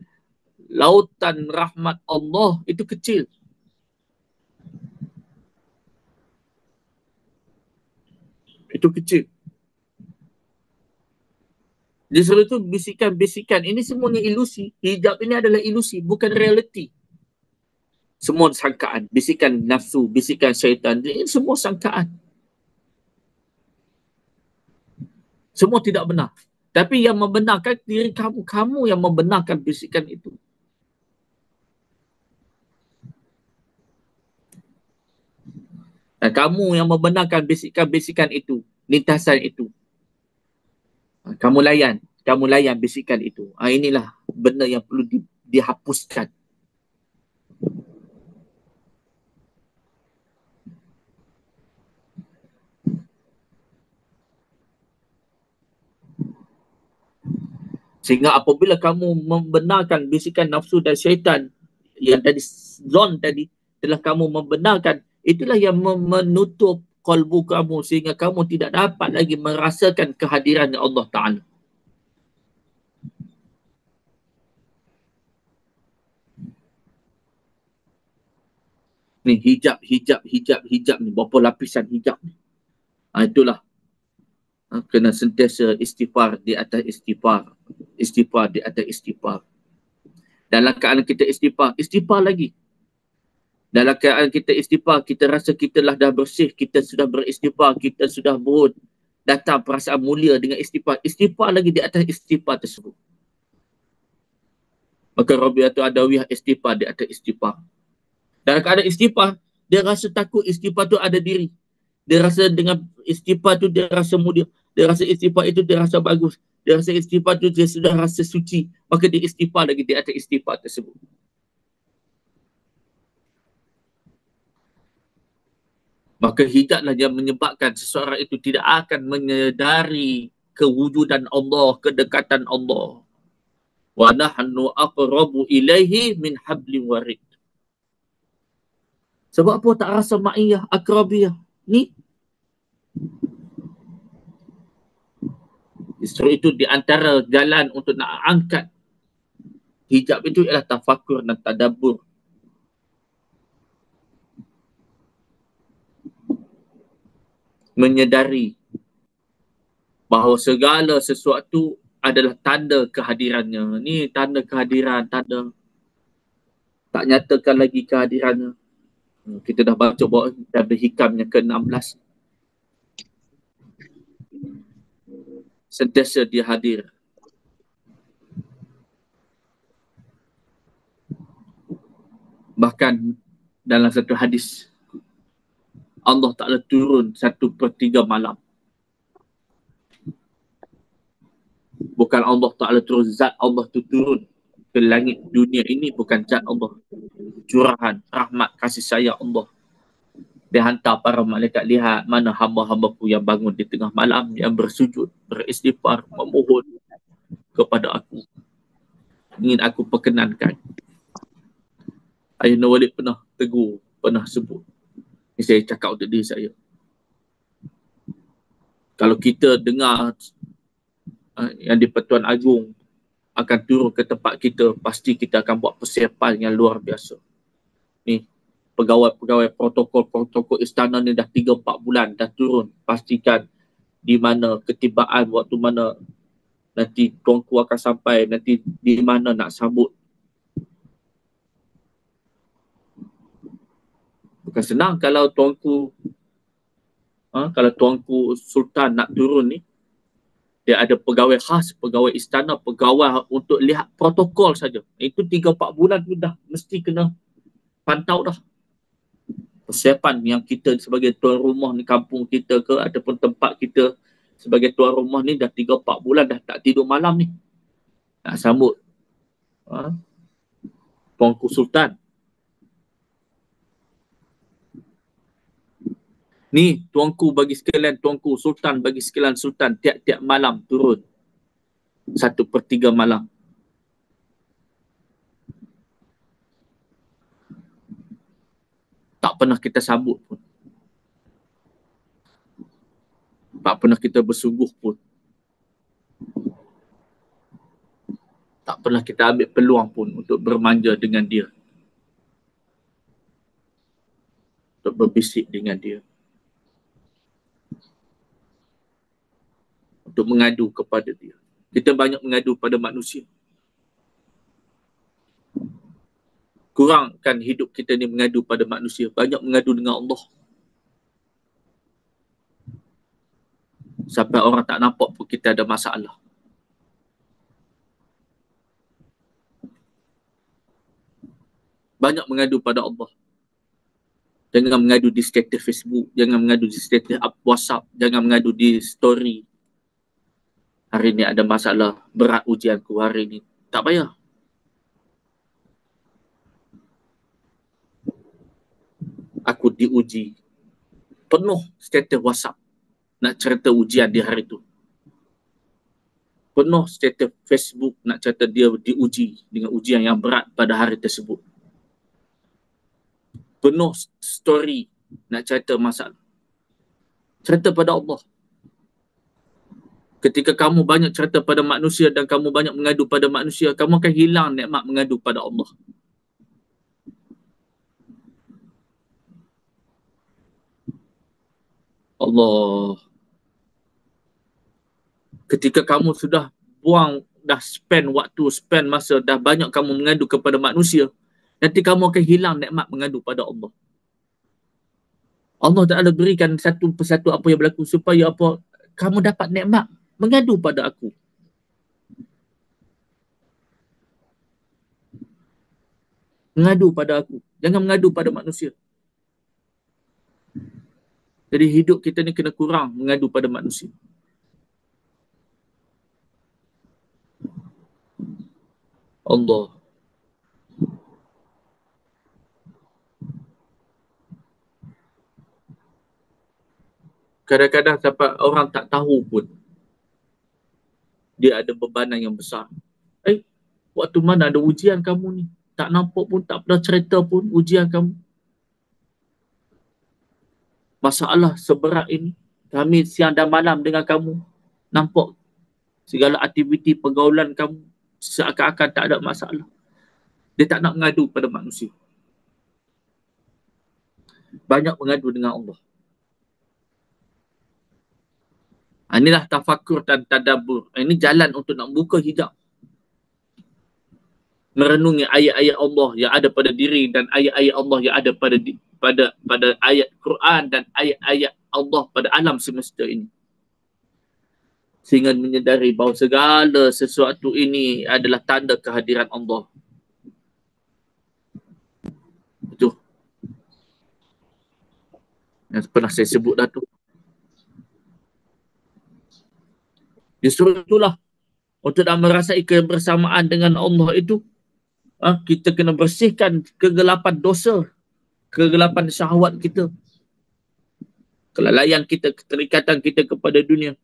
lautan rahmat Allah, itu kecil. Itu kecil. Justru itu bisikan-bisikan, ini semuanya ilusi. Hijab ini adalah ilusi, bukan realiti. Semua sangkaan, bisikan nafsu, bisikan syaitan, ini semua sangkaan. Semua tidak benar. Tapi yang membenarkan diri kamu, kamu yang membenarkan bisikan itu. Dan kamu yang membenarkan bisikan-bisikan itu, lintasan itu. Kamu layan bisikan itu. Inilah benda yang perlu dihapuskan. Sehingga apabila kamu membenarkan bisikan nafsu dan syaitan yang tadi zon tadi, telah kamu membenarkan, itulah yang menutup kalbu kamu sehingga kamu tidak dapat lagi merasakan kehadiran Allah Ta'ala. Ni hijab ni, berapa lapisan hijab ni. Itulah. Kena sentiasa istighfar di atas istighfar. Istighfar di atas istighfar. Dalam keadaan kita istighfar lagi. Dalam keadaan kita istighfar, kita rasa kita lah dah bersih, kita sudah beristighfar, kita sudah datang perasaan mulia dengan istighfar. Istighfar lagi di atas istighfar tersebut. Maka Rabi'atul Adawiyah istighfar di atas istighfar. Dalam keadaan istighfar, dia rasa takut istighfar tu ada diri. Dia rasa dengan istighfar tu dia rasa mulia. Dia rasa istighfar itu dia rasa bagus. Dia rasa istighfar tu dia sudah rasa suci. Maka dia istighfar lagi di atas istighfar tersebut. Maka hijablah yang menyebabkan seseorang itu tidak akan menyedari kewujudan Allah, kedekatan Allah. Wa nahnu aqrabu ilaihi min hablin warid. Sebab apa tak rasa ma'iyah, akrabiyah? Ni justru itu di antara jalan untuk nak angkat hijab itu ialah tafakur dan tadabbur. Menyedari bahawa segala sesuatu adalah tanda kehadirannya. Ni tanda kehadiran, tanda tak nyatakan lagi kehadirannya. Kita dah baca bahawa dari hikamnya ke-16. Sentiasa dia hadir. Bahkan dalam satu hadis, Allah Ta'ala turun 1/3 malam. Bukan Allah Ta'ala turun, zat Allah tu turun ke langit dunia ini, bukan zat Allah. Curahan, rahmat, kasih sayang Allah. Dia hantar para malaikat, lihat mana hamba-hambaku yang bangun di tengah malam, yang bersujud, beristighfar, memohon kepada aku. Ingin aku perkenankan. Ayah Walid pernah tegur, pernah sebut. Ini saya cakap untuk diri saya. Kalau kita dengar yang di Pertuan Agong akan turun ke tempat kita, pasti kita akan buat persiapan yang luar biasa. Ni, pegawai-pegawai protokol istana ni dah 3-4 bulan dah turun. Pastikan di mana ketibaan, waktu mana nanti tuanku akan sampai, nanti di mana nak sambut. Bukan senang kalau tuanku Kalau Tuanku Sultan nak turun ni, dia ada pegawai khas, pegawai istana, pegawai untuk lihat protokol saja. Itu 3-4 bulan tu dah mesti kena pantau dah. Persiapan yang kita sebagai tuan rumah ni, kampung kita ke ataupun tempat kita sebagai tuan rumah ni dah 3-4 bulan dah tak tidur malam ni. Nak sambut Tuanku Sultan. Ni tuanku bagi sekalian, tuanku Sultan bagi sekalian Sultan tiap-tiap malam turun 1/3 malam. Tak pernah kita sambut pun. Tak pernah kita bersungguh pun. Tak pernah kita ambil peluang pun untuk bermanja dengan dia. Untuk berbisik dengan dia. Untuk mengadu kepada dia. Kita banyak mengadu pada manusia. Kurangkan hidup kita ni mengadu pada manusia. Banyak mengadu dengan Allah. Sampai orang tak nampak pun kita ada masalah. Banyak mengadu pada Allah. Jangan mengadu di status Facebook. Jangan mengadu di status WhatsApp. Jangan mengadu di story. Hari ni ada masalah, berat ujianku hari ni. Tak payah. Aku diuji. Penuh status WhatsApp nak cerita ujian di hari tu. Penuh status Facebook nak cerita dia diuji dengan ujian yang berat pada hari tersebut. Penuh story nak cerita masalah. Cerita pada Allah. Ketika kamu banyak cerita pada manusia dan kamu banyak mengadu pada manusia, kamu akan hilang nikmat mengadu pada Allah. Allah. Ketika kamu sudah buang, dah spend waktu, spend masa, dah banyak kamu mengadu kepada manusia, nanti kamu akan hilang nikmat mengadu pada Allah. Allah Ta'ala berikan satu persatu apa yang berlaku supaya apa? Kamu dapat nikmat mengadu pada aku. Mengadu pada aku. Jangan mengadu pada manusia. Jadi hidup kita ni kena kurang mengadu pada manusia. Allah. Kadang-kadang sampai orang tak tahu pun dia ada bebanan yang besar. Waktu mana ada ujian kamu ni? Tak nampak pun, tak pernah cerita pun ujian kamu. Masalah seberat ini. Kami siang dan malam dengan kamu. Nampak segala aktiviti pergaulan kamu seakan-akan tak ada masalah. Dia tak nak mengadu pada manusia. Banyak mengadu dengan Allah. Inilah tafakur dan tadabbur. Ini jalan untuk nak buka hijab. Merenungi ayat-ayat Allah yang ada pada diri dan ayat-ayat Allah yang ada pada ayat Quran dan ayat-ayat Allah pada alam semesta ini. Sehingga menyedari bahawa segala sesuatu ini adalah tanda kehadiran Allah. Itu yang pernah saya sebut dah tu. Justru itulah untuk nak merasai kebersamaan dengan Allah itu, kita kena bersihkan kegelapan dosa, kegelapan syahwat kita, kelalaian kita, keterikatan kita kepada dunia.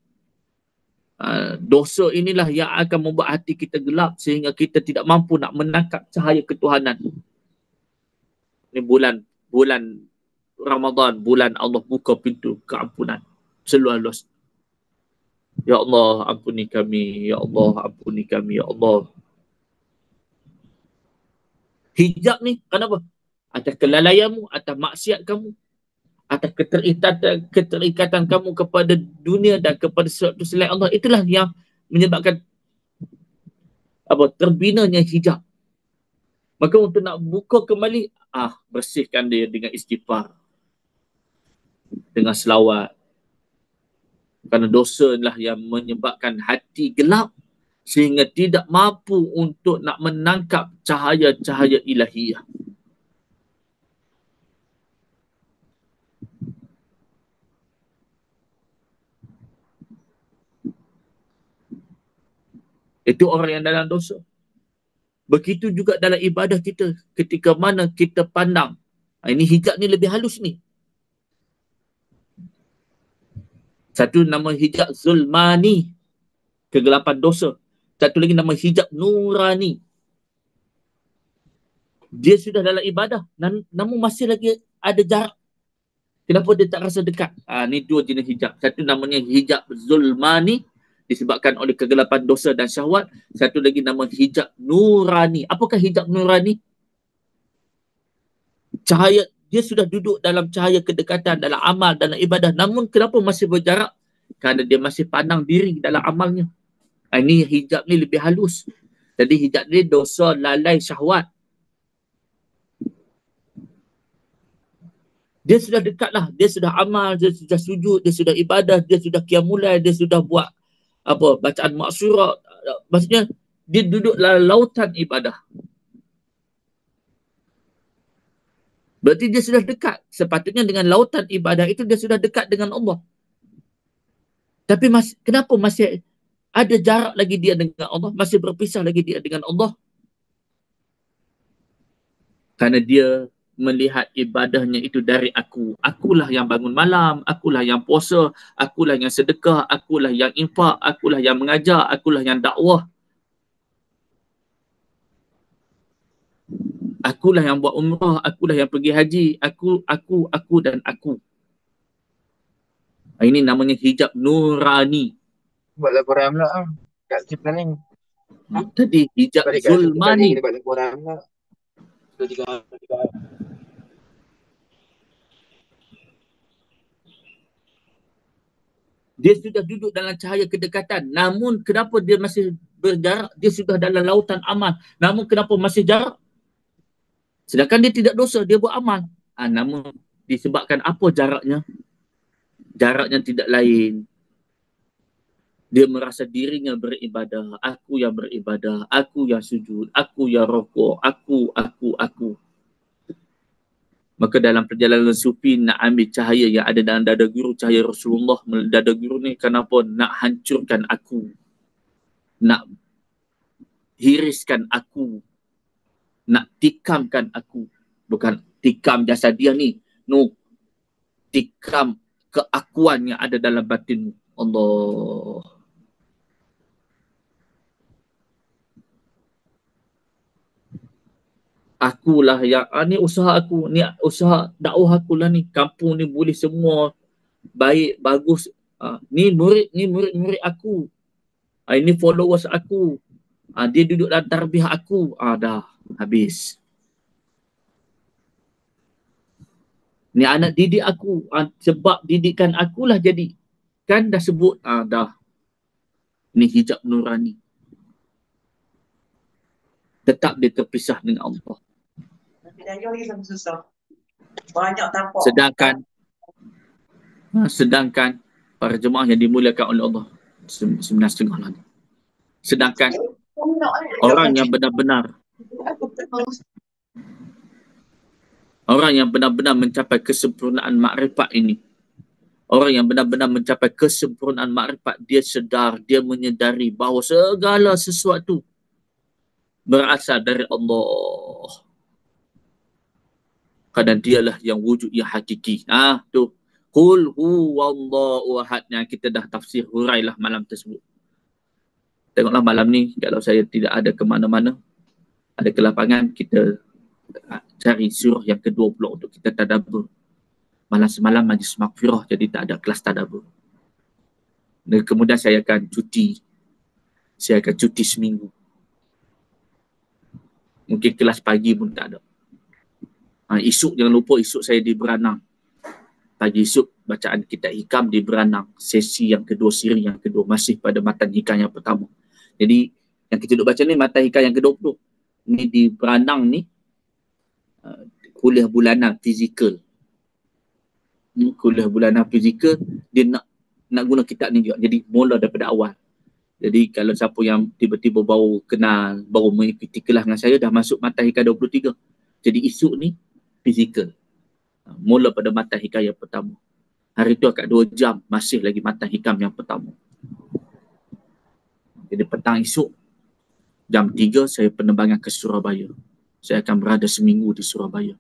Dosa inilah yang akan membuat hati kita gelap sehingga kita tidak mampu nak menangkap cahaya ketuhanan. Ini bulan Ramadan, bulan Allah buka pintu keampunan seluas-luas. Ya Allah, ampuni kami. Ya Allah, ampuni kami. Ya Allah. Hijab ni kenapa? Atas kelalaianmu, atas maksiat kamu, atas keterikatan kamu kepada dunia dan kepada sesuatu selain Allah. Itulah yang menyebabkan terbinanya hijab. Maka untuk nak buka kembali, bersihkan dia dengan istighfar, dengan selawat, Kerana dosa lah yang menyebabkan hati gelap sehingga tidak mampu untuk nak menangkap cahaya-cahaya ilahiyah. Itu orang yang dalam dosa. Begitu juga dalam ibadah kita. Ketika mana kita pandang, ini hijab ni lebih halus ni. Satu nama hijab zulmani, kegelapan dosa. Satu lagi nama hijab nurani. Dia sudah dalam ibadah, namun masih lagi ada jarak. Kenapa dia tak rasa dekat? Ni dua jenis hijab. Satu namanya hijab zulmani, disebabkan oleh kegelapan dosa dan syahwat. Satu lagi nama hijab nurani. Apakah hijab nurani? Cahaya, dia sudah duduk dalam cahaya kedekatan, dalam amal, dalam ibadah. Namun kenapa masih berjarak? Kerana dia masih pandang diri dalam amalnya. Ini hijab ni lebih halus. Jadi hijab ni dosa lalai syahwat. Dia sudah dekat lah. Dia sudah amal, dia sudah sujud, dia sudah ibadah, dia sudah qiyamulai, dia sudah buat bacaan maksurah. Maksudnya dia duduk dalam lautan ibadah. Berarti dia sudah dekat. Sepatutnya dengan lautan ibadah itu dia sudah dekat dengan Allah. Tapi kenapa masih ada jarak lagi dia dengan Allah? Masih berpisah lagi dia dengan Allah? Kerana dia melihat ibadahnya itu dari aku. Akulah yang bangun malam, akulah yang puasa, akulah yang sedekah, akulah yang infak, akulah yang mengajar, akulah yang dakwah. Akulah yang buat umrah, akulah yang pergi haji, aku dan aku. Ini namanya hijab nurani. Buat laporan pula kat si planning. Tadi hijab zulmani. Buat laporan pula. Dia sudah duduk dalam cahaya kedekatan. Namun kenapa dia masih berjarak? Dia sudah dalam lautan amal. Namun kenapa masih jarak? Sedangkan dia tidak dosa, dia buat amal. Namun disebabkan apa jaraknya? Jaraknya tidak lain. Dia merasa dirinya beribadah. Aku yang beribadah. Aku yang sujud. Aku yang rokok. Aku. Maka dalam perjalanan sufi nak ambil cahaya yang ada dalam dada guru, cahaya Rasulullah. Dada guru ni kenapa? Nak hancurkan aku. Nak hiriskan aku. Nak tikamkan aku. Bukan tikam jasad dia ni. No. Tikam keakuan yang ada dalam batin Allah. Akulah yang, ni usaha aku, ni usaha dakwah aku lah ni. Kampung ni boleh semua baik, bagus. Ni murid aku. Ini followers aku. Dia duduk dalam tarbiyah aku. Dah, habis. Ni anak didik aku. Sebab didikan akulah jadi. Kan dah sebut, dah. Ni hijab nurani. Tetap dia terpisah dengan Allah. Sedangkan para jemaah yang dimuliakan oleh Allah 9.5 lah ni. Sedangkan orang yang benar-benar mencapai kesempurnaan makrifat ini, orang yang benar-benar mencapai kesempurnaan makrifat, dia sedar, dia menyedari bahawa segala sesuatu berasal dari Allah. Kerana dialah yang wujud yang hakiki. Tu. Qul huwallahu ahad yang kita dah tafsir hurailah malam tersebut. Tengoklah malam ni, kalau saya tidak ada ke mana-mana, ada ke lapangan, kita cari surah yang kedua pula untuk kita tadabbur. Malam semalam majlis maghfirah, jadi tak ada kelas tadabbur. Dan kemudian saya akan cuti. Saya akan cuti seminggu. Mungkin kelas pagi pun tak ada. Esok jangan lupa, esok saya di Beranang. Pagi esok bacaan kitab hikam di Beranang. Sesi yang kedua, siri yang kedua. Masih pada matan hikam yang pertama. Jadi yang kita duduk baca ni matan hikam yang ke-20. Ni di Beranang ni kuliah bulanan fizikal. Kuliah bulanan fizikal, dia nak nak guna kitab ni juga. Jadi mula daripada awal. Jadi kalau siapa yang tiba-tiba baru kenal, baru mengikuti kelas dengan saya, dah masuk matan hikayat 23. Jadi isu ni fizikal. Mula pada matan hikayat pertama. Hari tu akak 2 jam masih lagi matan hikam yang pertama. Jadi petang esok jam 3 saya penerbangan ke Surabaya. Saya akan berada seminggu di Surabaya.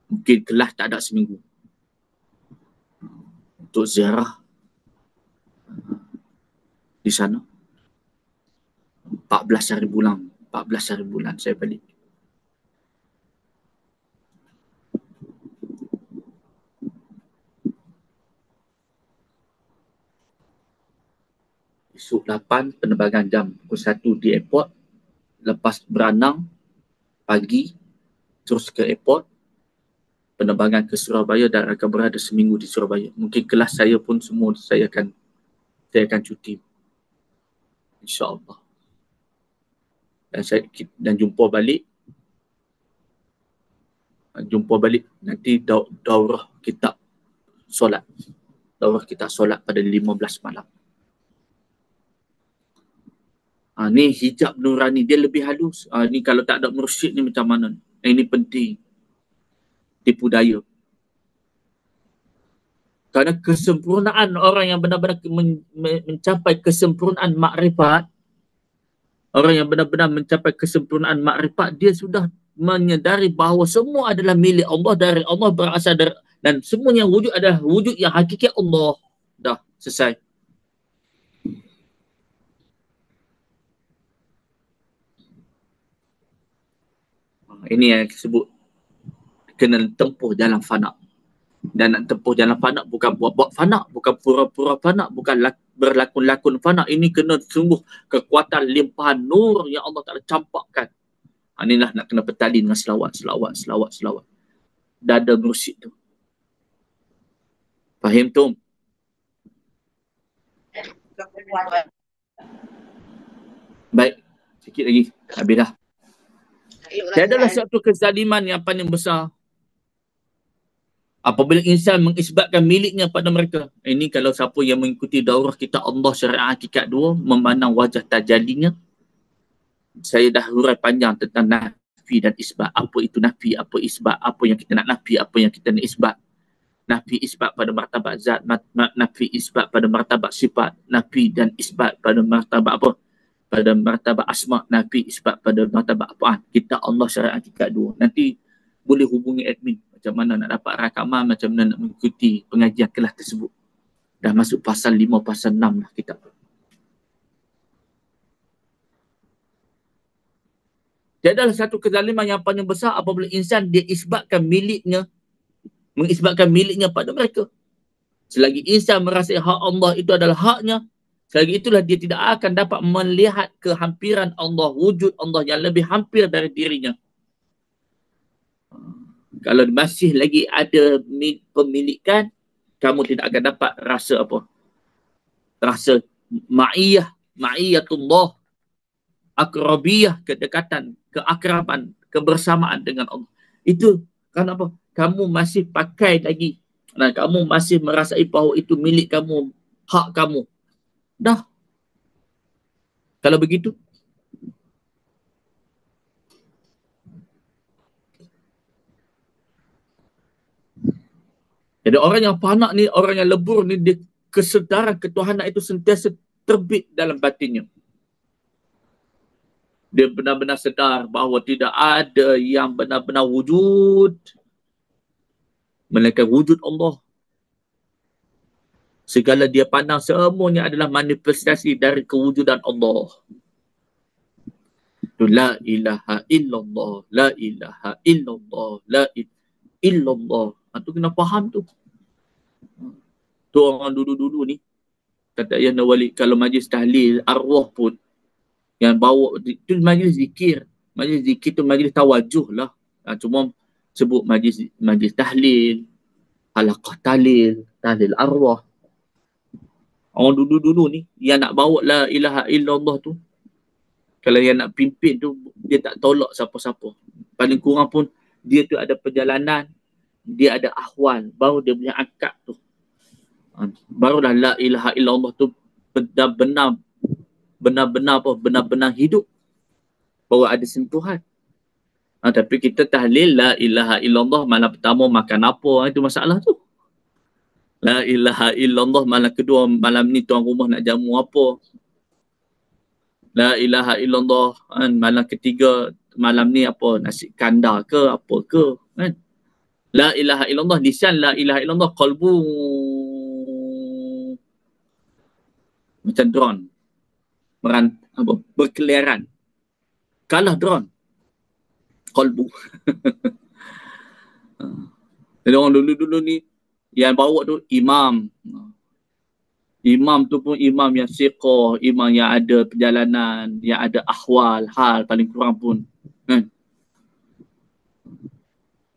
Mungkin kelas tak ada seminggu. Untuk ziarah di sana. 14 hari bulan. 14 hari bulan saya balik. Esok 8 penerbangan jam pukul 1 di airport. Lepas beranang pagi terus ke airport. Penerbangan ke Surabaya dan akan berada seminggu di Surabaya. Mungkin kelas saya pun semua saya akan cuti. InsyaAllah. Dan jumpa balik nanti daurah kitab solat. Daurah kitab solat pada 15 malam. Ni hijab nurani, dia lebih halus. Ni kalau tak ada mursyid ni macam mana? Ini penting. Tipu daya. Kerana kesempurnaan orang yang benar-benar mencapai kesempurnaan makrifat, orang yang benar-benar mencapai kesempurnaan makrifat, dia sudah menyedari bahawa semua adalah milik Allah, dari Allah berasal dari, dan semua yang wujud adalah wujud yang hakiki Allah. Dah, selesai. Ini yang disebut kena tempuh jalan fana. Dan nak tempuh jalan fana bukan buat-buat fana, bukan pura-pura fana, bukan berlakon-lakon fana. Ini kena sungguh kekuatan limpahan nur yang Allah Ta'ala campakkan. Inilah nak kena petali dengan selawat. Dada mursyid tu. Fahim tu? Baik, sikit lagi. Habis dah. Dia adalah satu kezaliman yang paling besar apabila insan mengisbatkan miliknya pada mereka. Ini kalau siapa yang mengikuti daurah kitab Allah Syariah Hakikat 2, memandang wajah tajalinya. Saya dah hurai panjang tentang nafi dan isbat. Apa itu nafi, apa isbat, apa yang kita nak nafi, apa yang kita nak isbat. Nafi isbat pada martabat zat, nafi isbat pada martabat sifat, nafi dan isbat pada martabat apa? Pada martabat asma', nafi isbat pada martabat apa? Kitab Allah Syariah Hakikat 2. Nanti boleh hubungi admin macam mana nak dapat rakaman, macam mana nak mengikuti pengajian kelas tersebut. Dah masuk pasal 5, pasal 6 dah kitab. Dia adalah satu kezaliman yang paling besar apabila insan dia isbatkan miliknya, mengisbatkan miliknya pada mereka. Selagi insan merasa hak Allah itu adalah haknya, selagi itulah dia tidak akan dapat melihat kehampiran Allah, wujud Allah yang lebih hampir dari dirinya. Kalau masih lagi ada pemilikan, kamu tidak akan dapat rasa apa? Rasa ma'iyatullah, akrabiyah, kedekatan, keakraban, kebersamaan dengan Allah. Itu kenapa? Kamu masih pakai lagi. Dan kamu masih merasai bahawa itu milik kamu, hak kamu. Dah. Kalau begitu, jadi orang yang panak ni, orang yang lebur ni, dia kesedaran ketuhanan itu sentiasa terbit dalam batinnya. Dia benar-benar sedar bahawa tidak ada yang benar-benar wujud melainkan wujud Allah. Segala dia pandang semuanya adalah manifestasi dari kewujudan Allah. Itu la ilaha illallah, la ilaha illallah, la ilaha illallah. Itu kena faham tu. Tu orang dulu-dulu ni, kata Ayah Nawali, kalau majlis tahlil arwah pun yang bawa, itu majlis zikir. Majlis zikir tu majlis tawajuh lah. Cuma sebut majlis tahlil, halaqah tahlil arwah. Orang dulu-dulu ni yang nak bawa la ilaha illallah tu, kalau yang nak pimpin tu, dia tak tolak siapa-siapa. Paling kurang pun dia tu ada perjalanan, dia ada ahwal, baru dia boleh angkat tu. Barulah la ilaha illallah tu benar-benar hidup, baru ada sentuhan. Tapi kita tahlil la ilaha illallah malam pertama makan apa, itu masalah tu. La ilaha illallah malam kedua, malam ni tuan rumah nak jamu apa. La ilaha illallah malam ketiga, malam ni apa, nasi kandar ke apa ke kan. La ilaha illallah, lisan la ilaha illallah, qalbu macam drone berkeliaran, kalah drone qalbu. Jadi orang dulu-dulu ni yang bawa tu imam tu pun imam yang siqah, imam yang ada perjalanan, yang ada ahwal, hal paling kurang pun kan.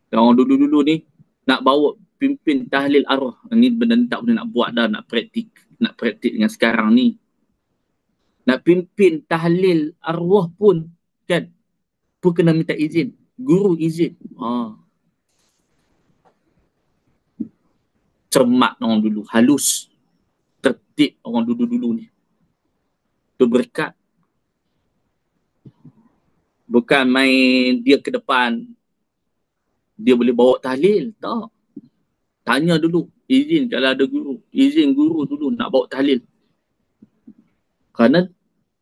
Dan orang dulu-dulu ni nak bawa pimpin tahlil arwah, ni benda ni tak boleh nak buat dah, nak praktik dengan sekarang ni. Nak pimpin tahlil arwah pun kan, pun kena minta izin, guru izin. Cermat orang dulu, halus, tertib orang dulu-dulu ni. Tu berkat. Bukan main dia ke depan, dia boleh bawa tahlil, tak. Tanya dulu, izin kalau ada guru. Izin guru dulu nak bawa tahlil. Kerana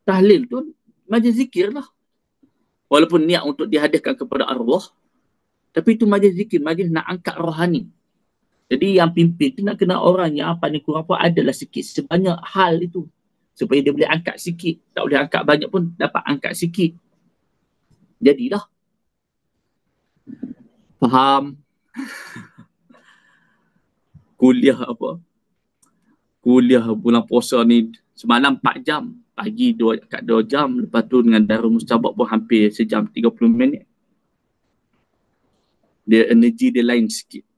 tahlil tu majlis zikir lah. Walaupun niat untuk dihadiahkan kepada arwah, tapi itu majlis zikir, majlis nak angkat rohani. Jadi yang pimpin tu nak kena orang yang apa ni kurang apa adalah sikit sebanyak hal itu. Supaya dia boleh angkat sikit. Tak boleh angkat banyak pun dapat angkat sikit. Jadilah. Faham? Kuliah bulan puasa ni semalam 4 jam. Pagi 2 jam. Lepas tu dengan Darul Mustabak pun hampir sejam 30 minit. Dia energi dia lain sikit.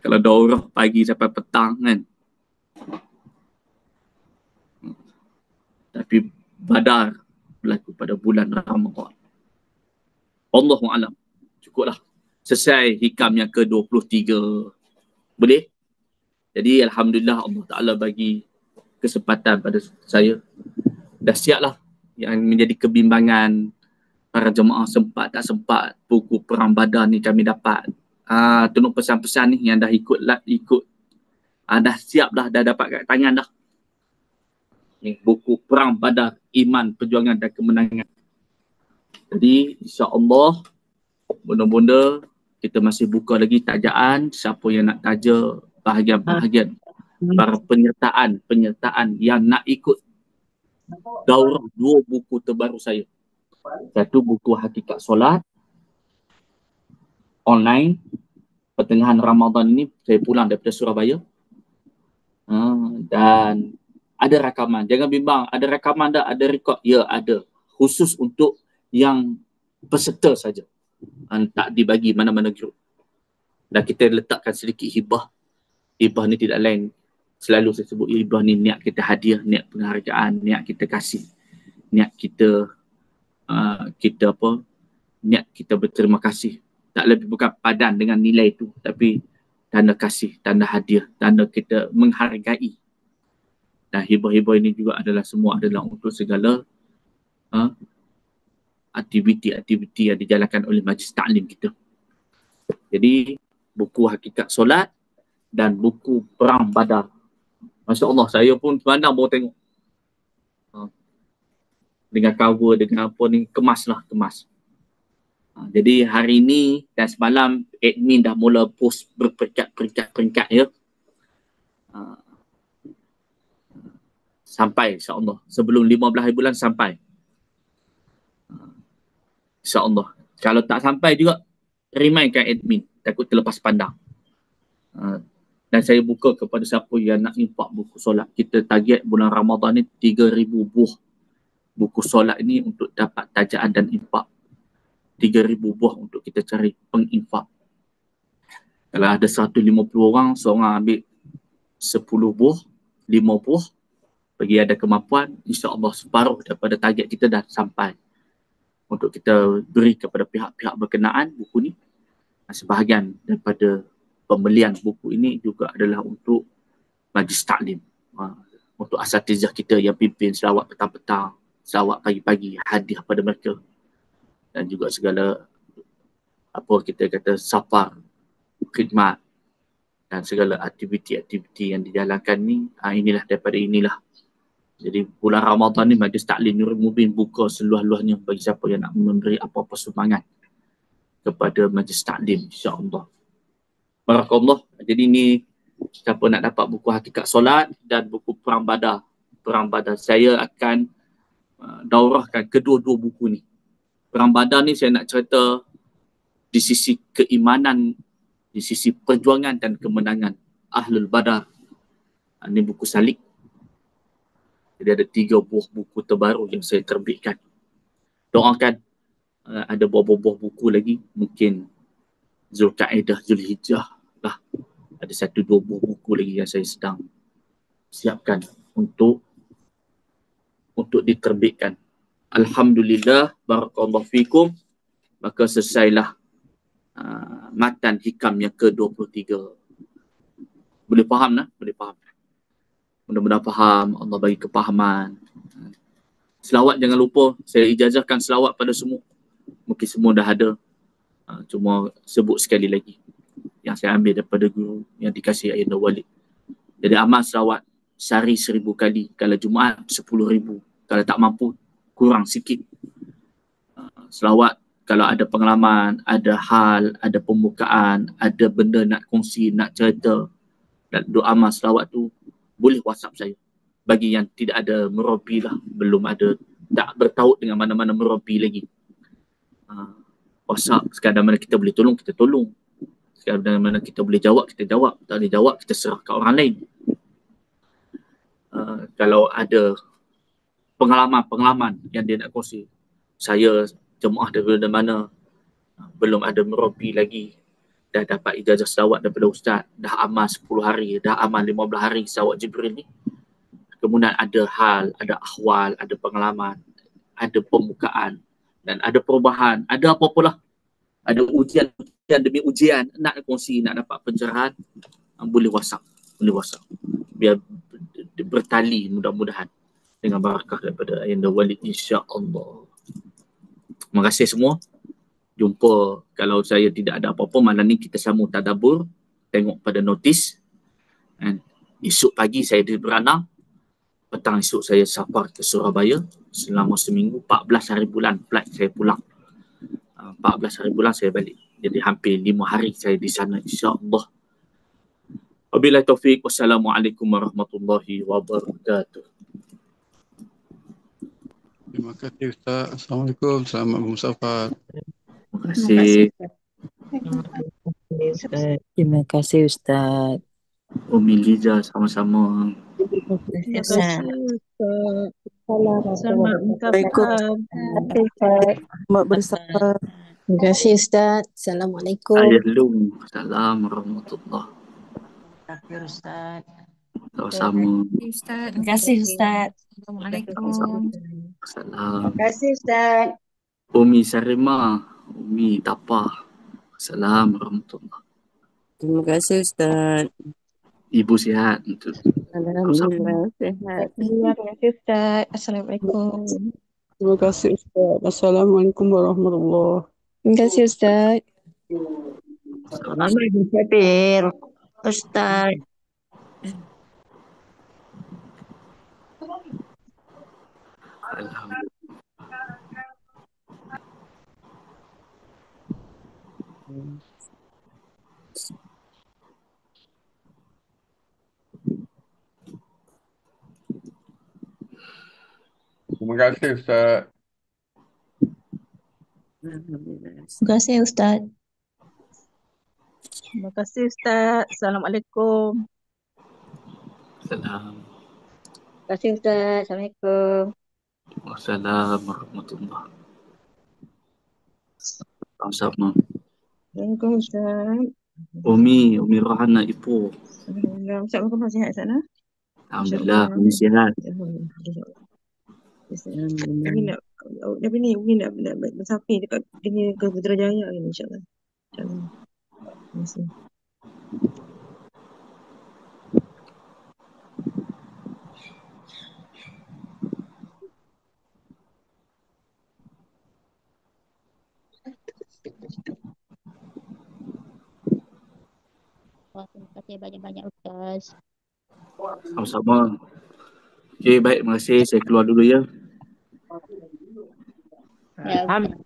Kalau daurah pagi sampai petang kan. Tapi Badar berlaku pada bulan Ramadan. Allahu a'lam. Cukuplah. Selesai hikam yang ke-23. Boleh? Jadi Alhamdulillah Allah Ta'ala bagi kesempatan pada saya. Dah siap lah yang menjadi kebimbangan para jemaah sempat tak sempat buku Perang Badar ni kami dapat. Tolong pesan-pesan ni yang dah ikut. Dah siap dah dapat kat tangan dah. Ni buku Perang Badar, Iman, Perjuangan dan Kemenangan. Jadi insya-Allah benda-benda kita masih buka lagi tajaan. Siapa yang nak taja bahagian-bahagian para penyertaan yang nak ikut daurah 2 buku terbaru saya. Satu buku Hakikat Solat online. Pertengahan Ramadan ini saya pulang daripada Surabaya. Dan ada rakaman. Jangan bimbang, ada rakaman tak? Ada rekod? Ya, ada. Khusus untuk yang peserta saja. Tak dibagi mana-mana grup. Dan kita letakkan sedikit hibah. Hibah ni tidak lain. Selalu saya sebut hibah ni niat kita hadiah, niat penghargaan, niat kita kasih. Niat kita niat kita berterima kasih. Tak lebih bukan padan dengan nilai itu, tapi tanda kasih, tanda hadiah, tanda kita menghargai. Dan hibah-hibah ini juga semua adalah untuk segala aktiviti-aktiviti yang dijalankan oleh majlis ta'lim kita. Jadi buku Hakikat Solat dan buku Perang Badar. Masya Allah, saya pun pandang baru tengok. Dengan cover, dengan apa ni, kemas. Jadi hari ni dan semalam admin dah mula post berperingkat ya. Sampai insya-Allah. Sebelum 15 bulan sampai. InsyaAllah. Kalau tak sampai juga, remindkan admin. Takut terlepas pandang. Dan saya buka kepada siapa yang nak impak buku solat. Kita target bulan Ramadan ni 3,000 buah buku solat ini untuk dapat tajaan dan impak. 3,000 buah untuk kita cari pengimpak. Kalau ada 150 orang, seorang ambil 10 buah, 5 buah, bagi ada kemampuan, insya-Allah separuh daripada target kita dah sampai. Untuk kita beri kepada pihak-pihak berkenaan buku ni, sebahagian daripada pembelian buku ini juga adalah untuk majlis taklim. Untuk asatizah kita yang pimpin selawat petang-petang, selawat pagi-pagi, hadiah pada mereka. Dan juga segala apa kita kata safar, khidmat dan segala aktiviti-aktiviti yang dijalankan ni, inilah daripada inilah. Jadi bulan Ramadan ni majlis taklim Nurul Mubin buka seluas-luasnya bagi siapa yang nak memberi apa-apa sumbangan kepada majlis taklim, insya-Allah. Barakallah. Jadi ni siapa nak dapat buku Hakikat Solat dan buku Perang Badar. Perang Badar saya akan daurahkan kedua-dua buku ni. Perang Badar ni saya nak cerita di sisi keimanan, di sisi perjuangan dan kemenangan Ahlul Badar. Ini buku Salik. Jadi ada 3 buah buku terbaru yang saya terbitkan. Doakan ada buah-buah buku lagi, mungkin Zulkaidah, Zulhijjah lah. Ada 1-2 buah buku lagi yang saya sedang siapkan untuk diterbitkan. Alhamdulillah, barakallahu fikum. Maka selesailah matan hikam yang ke-23. Boleh faham lah? Boleh faham. Mudah-mudahan faham, Allah bagi kepahaman. Selawat jangan lupa, saya ijazahkan selawat pada semua. Mungkin semua dah ada. Cuma sebut sekali lagi. Yang saya ambil daripada guru yang dikasih Ayah Walid. Jadi amal selawat sehari 1000 kali. Kalau Jumaat 10,000. Kalau tak mampu, kurang sikit. Selawat kalau ada pengalaman, ada hal, ada pembukaan, ada benda nak kongsi, nak cerita. Dan doa amal selawat tu boleh WhatsApp saya. Bagi yang tidak ada merabi lah, belum ada, tak bertaut dengan mana-mana merabi lagi. WhatsApp, sekadar mana kita boleh tolong, kita tolong. Sekadar mana kita boleh jawab, kita jawab. Tak boleh jawab, kita serah ke orang lain. Kalau ada pengalaman yang dia nak kongsi, saya jemaah daripada mana, belum ada merabi lagi, dah dapat ijazah selawat daripada Ustaz, dah amal 10 hari, dah amal 15 hari selawat Jibril ni. Kemudian ada hal, ada ahwal, ada pengalaman, ada pembukaan dan ada perubahan, ada apa-apalah. Ada ujian demi ujian, nak kongsi, nak dapat pencerahan, boleh WhatsApp. Biar bertali mudah-mudahan dengan barakah daripada Ayah Walid, insya-Allah. Terima kasih semua. Jumpa, kalau saya tidak ada apa-apa, malam ni kita sambung tadabbur, tengok pada notis. Dan esok pagi saya di Beranang, petang esok saya safar ke Surabaya selama seminggu, 14 hari bulan flight saya pulang. 14 hari bulan saya balik. Jadi hampir 5 hari saya di sana, insya-Allah. Wabillahi taufiq. Wassalamualaikum warahmatullahi wabarakatuh. Terima kasih Ustaz. Assalamualaikum. Selamat bersafar. Terima kasih. Terima kasih Ustaz. Umi Liza, sama-sama. Terima kasih Ustaz. Assalamualaikum. Selamat bersafar. Terima kasih Ustaz. Assalamualaikum. Ayah Lung. Assalamualaikum warahmatullahi Akhir Ustaz. Sama-sama. Terima kasih Ustaz. Assalamualaikum. Salam. Terima kasih Ustaz. Umi Sarima, Umi Tapah. Assalamualaikum warahmatullahi. Terima kasih Ustaz. Ibu sihat. Alhamdulillah sihat. Terima kasih Ustaz. Assalamualaikum. Terima kasih Ustaz. Assalamualaikum warahmatullahi. Terima kasih Ustaz. Assalamualaikum Syafir. Ustaz. Alhamdulillah. Terima kasih Ustaz. Terima kasih Ustaz. Terima kasih Ustaz. Assalamualaikum. Salam. Terima kasih Ustaz. Assalamualaikum. Wassalamualaikum warahmatullahi. Sama-sama. Assalamualaikum Ustaz. Umi Rohana Ibu. Alhamdulillah. Ustaz Muhammad sihat sana? Alhamdulillah, Umi sihat. Umi nak Umi nak bersafir dekat dengan ke Putrajaya ini insya-Allah. Terima kasih. Terima kasih banyak-banyak Ustaz. Sama-sama. Okey, baik. Terima kasih. Saya keluar dulu ya. Ya, Ustaz.